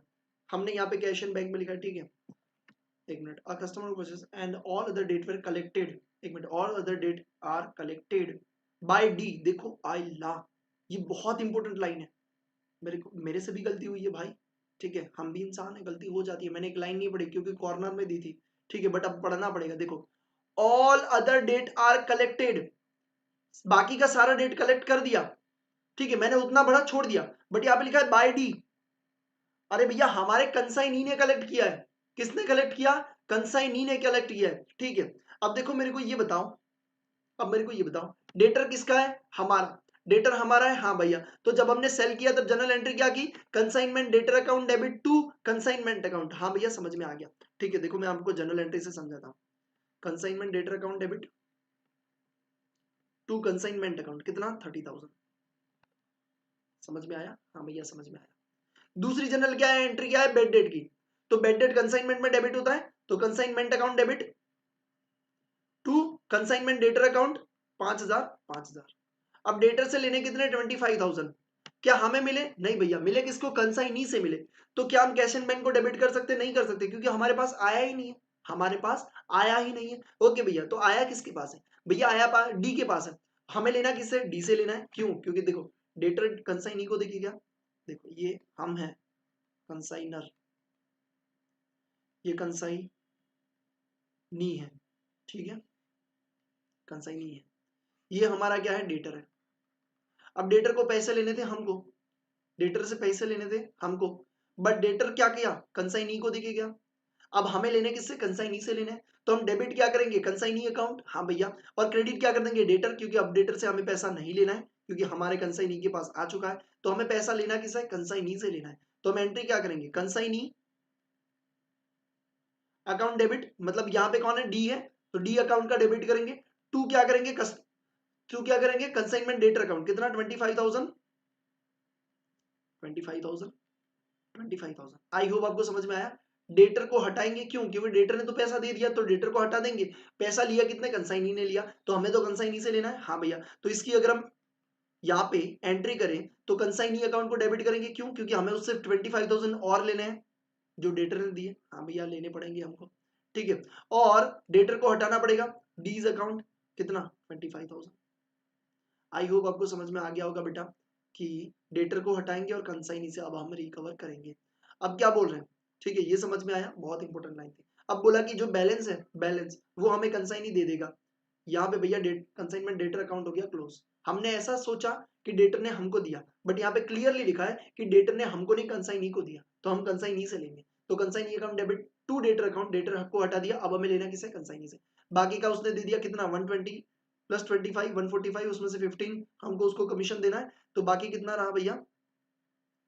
हमने यहाँ पे कैश एंड बैंक में लिखा है, ठीक है। एक minute, a customer purchase and all other debt were collected, एक minute, all other debt are collected by D. देखो आई ला, ये बहुत इंपॉर्टेंट लाइन है, मेरे से भी गलती हुई है भाई, ठीक है। हम भी इंसान है, गलती हो जाती है। मैंने एक लाइन नहीं पढ़ी क्योंकि कॉर्नर में दी थी, ठीक है, बट अब पढ़ना पड़ेगा। देखो all other debt are collected, बाकी का सारा डेट कलेक्ट कर दिया, ठीक है, मैंने उतना बड़ा छोड़ दिया, बट यहाँ पे लिखा है बाय डी। अरे भैया हमारे कंसाइनी ने कलेक्ट किया है, किसने कलेक्ट किया, कंसाइनी ने कलेक्ट किया है, ठीक है। अब देखो मेरे को ये बताओ, अब मेरे को ये बताओ डेटर किसका है, हमारा, डेटर हमारा है, हाँ भैया। तो जब हमने सेल किया तब जनरल एंट्री क्या की, consignment debtor account debit to consignment account. हाँ भैया समझ में आ गया, ठीक है। देखो मैं आपको जनरल एंट्री से समझाता हूँ, consignment debtor account debit to consignment account कितना 30000, समझ में आया, हाँ भैया समझ में आया। दूसरी जनरल क्या है एंट्री, क्या है बेड डेट की, तो बेड डेट कंसाइनमेंट में डेबिट होता है, तो consignment account debit to consignment debtor account 5000। अब डेटर से लेने कितने 25000, क्या हमें मिले, नहीं भैया मिले किसको, कंसाइनी से मिले। तो क्या हम कैश एंड बैंक को डेबिट कर सकते, नहीं कर सकते, क्योंकि हमारे पास आया ही नहीं है, हमारे पास आया ही नहीं है। ओके भैया, तो आया किसके पास है भैया, आया डी के पास है। हमें लेना किससे, डी से लेना है, क्यों, क्योंकि देखो डेटर कंसाइनी को देखिए क्या, देखो ये हम है कंसाइनर, ये कंसाइनी है, ठीक है, कंसाइनी है, ये हमारा क्या है डेटर है। अब डेटर को पैसे लेने थे हमको, डेटर से पैसे लेने थे हमको, बट डेटर क्या किया, कंसाइनी को देके गया। अब हमें लेने किससे, कंसाइनी से लेने, तो हम डेबिट क्या करेंगे कंसाइनी अकाउंट, हाँ भैया, और क्रेडिट क्या कर देंगे डेटर, क्योंकि अब डेटर से हमें पैसा नहीं लेना है, क्योंकि हमारे कंसाइनी के पास आ चुका है। तो हमें पैसा लेना किससे, कंसाइनी से लेना है। तो हम एंट्री क्या करेंगे, कंसाइनी अकाउंट डेबिट, मतलब यहाँ पे कौन है, डी है, तो डी अकाउंट का डेबिट करेंगे। टू क्या करेंगे, टू क्या करेंगे कंसाइनमेंट डेटर अकाउंट कितना 25000, 25000 आई होप आपको समझ में आया। डेटर को हटाएंगे क्यों, क्योंकि डेटर ने तो पैसा दे दिया, तो डेटर को हटा देंगे। पैसा लिया कितने, कंसाइनी ने लिया, तो हमें तो कंसाइनी से लेना है, हाँ भैया। तो इसकी अगर हम यहाँ पे एंट्री करें तो कंसाइनी अकाउंट को डेबिट करेंगे, क्यों, क्योंकि हमें उससे 25000 और लेने हैं जो डेटर ने दिए, हाँ भैया लेने पड़ेंगे हमको, ठीक है। और डेटर को हटाना पड़ेगा, डीज अकाउंट कितना 25000। आई होप आपको समझ में आ गया होगा बेटा कि डेटर को हटाएंगे और कंसाइनी से अब हम रिकवर करेंगे। अब क्या बोल रहे हैं, ठीक है, ये समझ में आया, बहुत इंपॉर्टेंट लाइन थी। अब बोला कि जो बैलेंस है, बैलेंस वो हमें कंसाइनी दे देगा। यहाँ पे भैया कंसाइनमेंट डेटर अकाउंट हो गया क्लोज। हमने ऐसा सोचा कि डेटर ने हमको दिया, बट यहाँ पे क्लियरली लिखा है कि डेटर ने हमको नहीं कंसाइनी को दिया, तो हम कंसाइनी से लेंगे। तो consignee account debit to debtor account, debtor हमको हटा दिया, अब हमें लेना किसे, कंसाइनी से। बाकी का उसने दे दिया कितना, 120 प्लस 25 145, उसमें से 15 हमको उसको कमीशन देना है। तो बाकी कितना रहा भैया,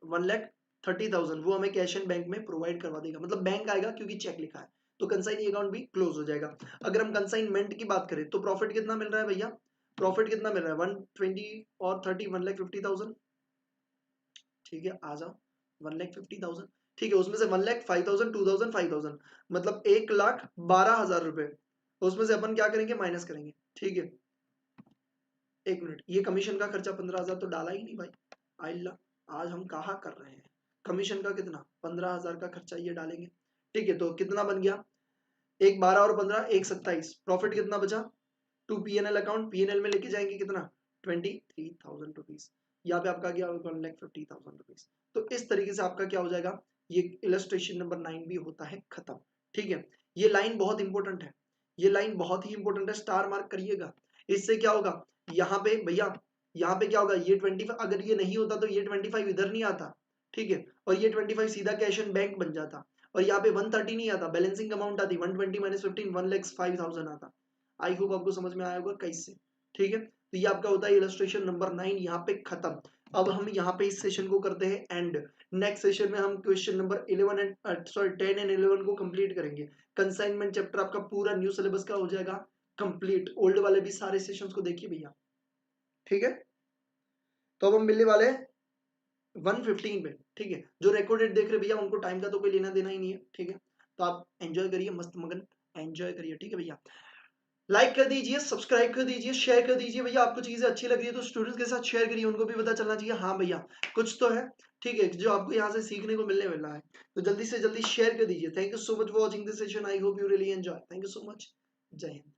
1,30,000 वो हमें कैश एंड बैंक में प्रोवाइड करवा देगा, मतलब बैंक आएगा क्योंकि चेक लिखा है। तो कंसाइनी अकाउंट भी क्लोज हो जाएगा। अगर हम कंसाइनमेंट की बात करें तो प्रॉफिट कितना मिल रहा है भैया, प्रॉफिट कितना मिल रहा है, 120 और 30 1,50,000, ठीक है, आ जाओ 1,50,000, ठीक है, उसमें से 1,05,000 2,000 5,000, मतलब 1,12,000 रुपए, उसमें से अपन क्या करेंगे, माइनस करेंगे, ठीक है। एक मिनट, ये कमीशन का खर्चा 15,000 तो डाला ही नहीं भाई, आइल्ला आज हम कहा कर रहे हैं, कमीशन का कितना 15,000 का खर्चा ये डालेंगे, ठीक है। तो कितना बन गया, 1,12 और 15 1,27, प्रॉफिट कितना बचा, टू पीएनएल अकाउंट, पीएनएल में लेके जाएंगे कितना 23,000 रुपीज, यहाँ पे आपका क्या 1,50,000 रुपीज। तो इस तरीके से आपका क्या हो जाएगा, ये इलस्ट्रेशन नंबर 9 भी होता है खत्म, ठीक है। ये लाइन बहुत इंपॉर्टेंट है, ये लाइन बहुत ही इंपॉर्टेंट है, स्टार मार्क करिएगा। इससे क्या होगा, यहाँ पे भैया, यहाँ पे क्या होगा, ये 25 अगर ये नहीं होता तो ये 25 इधर नहीं आता, ठीक है, और ये 25 सीधा कैश एंड बैंक बन जाता, और यहाँ पे 130 नहीं आता, बैलेंसिंग अमाउंट आती 120 माइनस 15 1,05,000 आता। आई होप आपको समझ में आया होगा कैसे, ठीक है। तो ये आपका होता है इलस्ट्रेशन नंबर 9 यहाँ पे खत्म। अब हम यहाँ पे इस सेशन को करते हैं एंड, नेक्स्ट सेशन में हम question number 11 and sorry 10 and 11 को कंप्लीट करेंगे। कंसाइनमेंट चैप्टर आपका पूरा न्यू सिलेबस का हो जाएगा कंप्लीट, ओल्ड वाले भी सारे सेशंस को देखिए भैया, ठीक है। तो अब हम मिलने वाले 1:15 पे, ठीक है। जो रिकॉर्डेड देख रहे भैया उनको टाइम का तो कोई लेना देना ही नहीं है, ठीक है। तो आप एंजॉय करिए, मस्त मगन एंजॉय करिए, ठीक है भैया। लाइक कर दीजिए, सब्सक्राइब कर दीजिए, शेयर कर दीजिए भैया, आपको चीजें अच्छी लग रही है तो स्टूडेंट्स के साथ शेयर करिए, उनको भी पता चलना चाहिए हाँ भैया कुछ तो है, ठीक है, जो आपको यहाँ से सीखने को मिलने वाला है। तो जल्दी से जल्दी शेयर कर दीजिए। Thank you so much for watching this session, I hope you really enjoy, thank you so much, जय हिंद।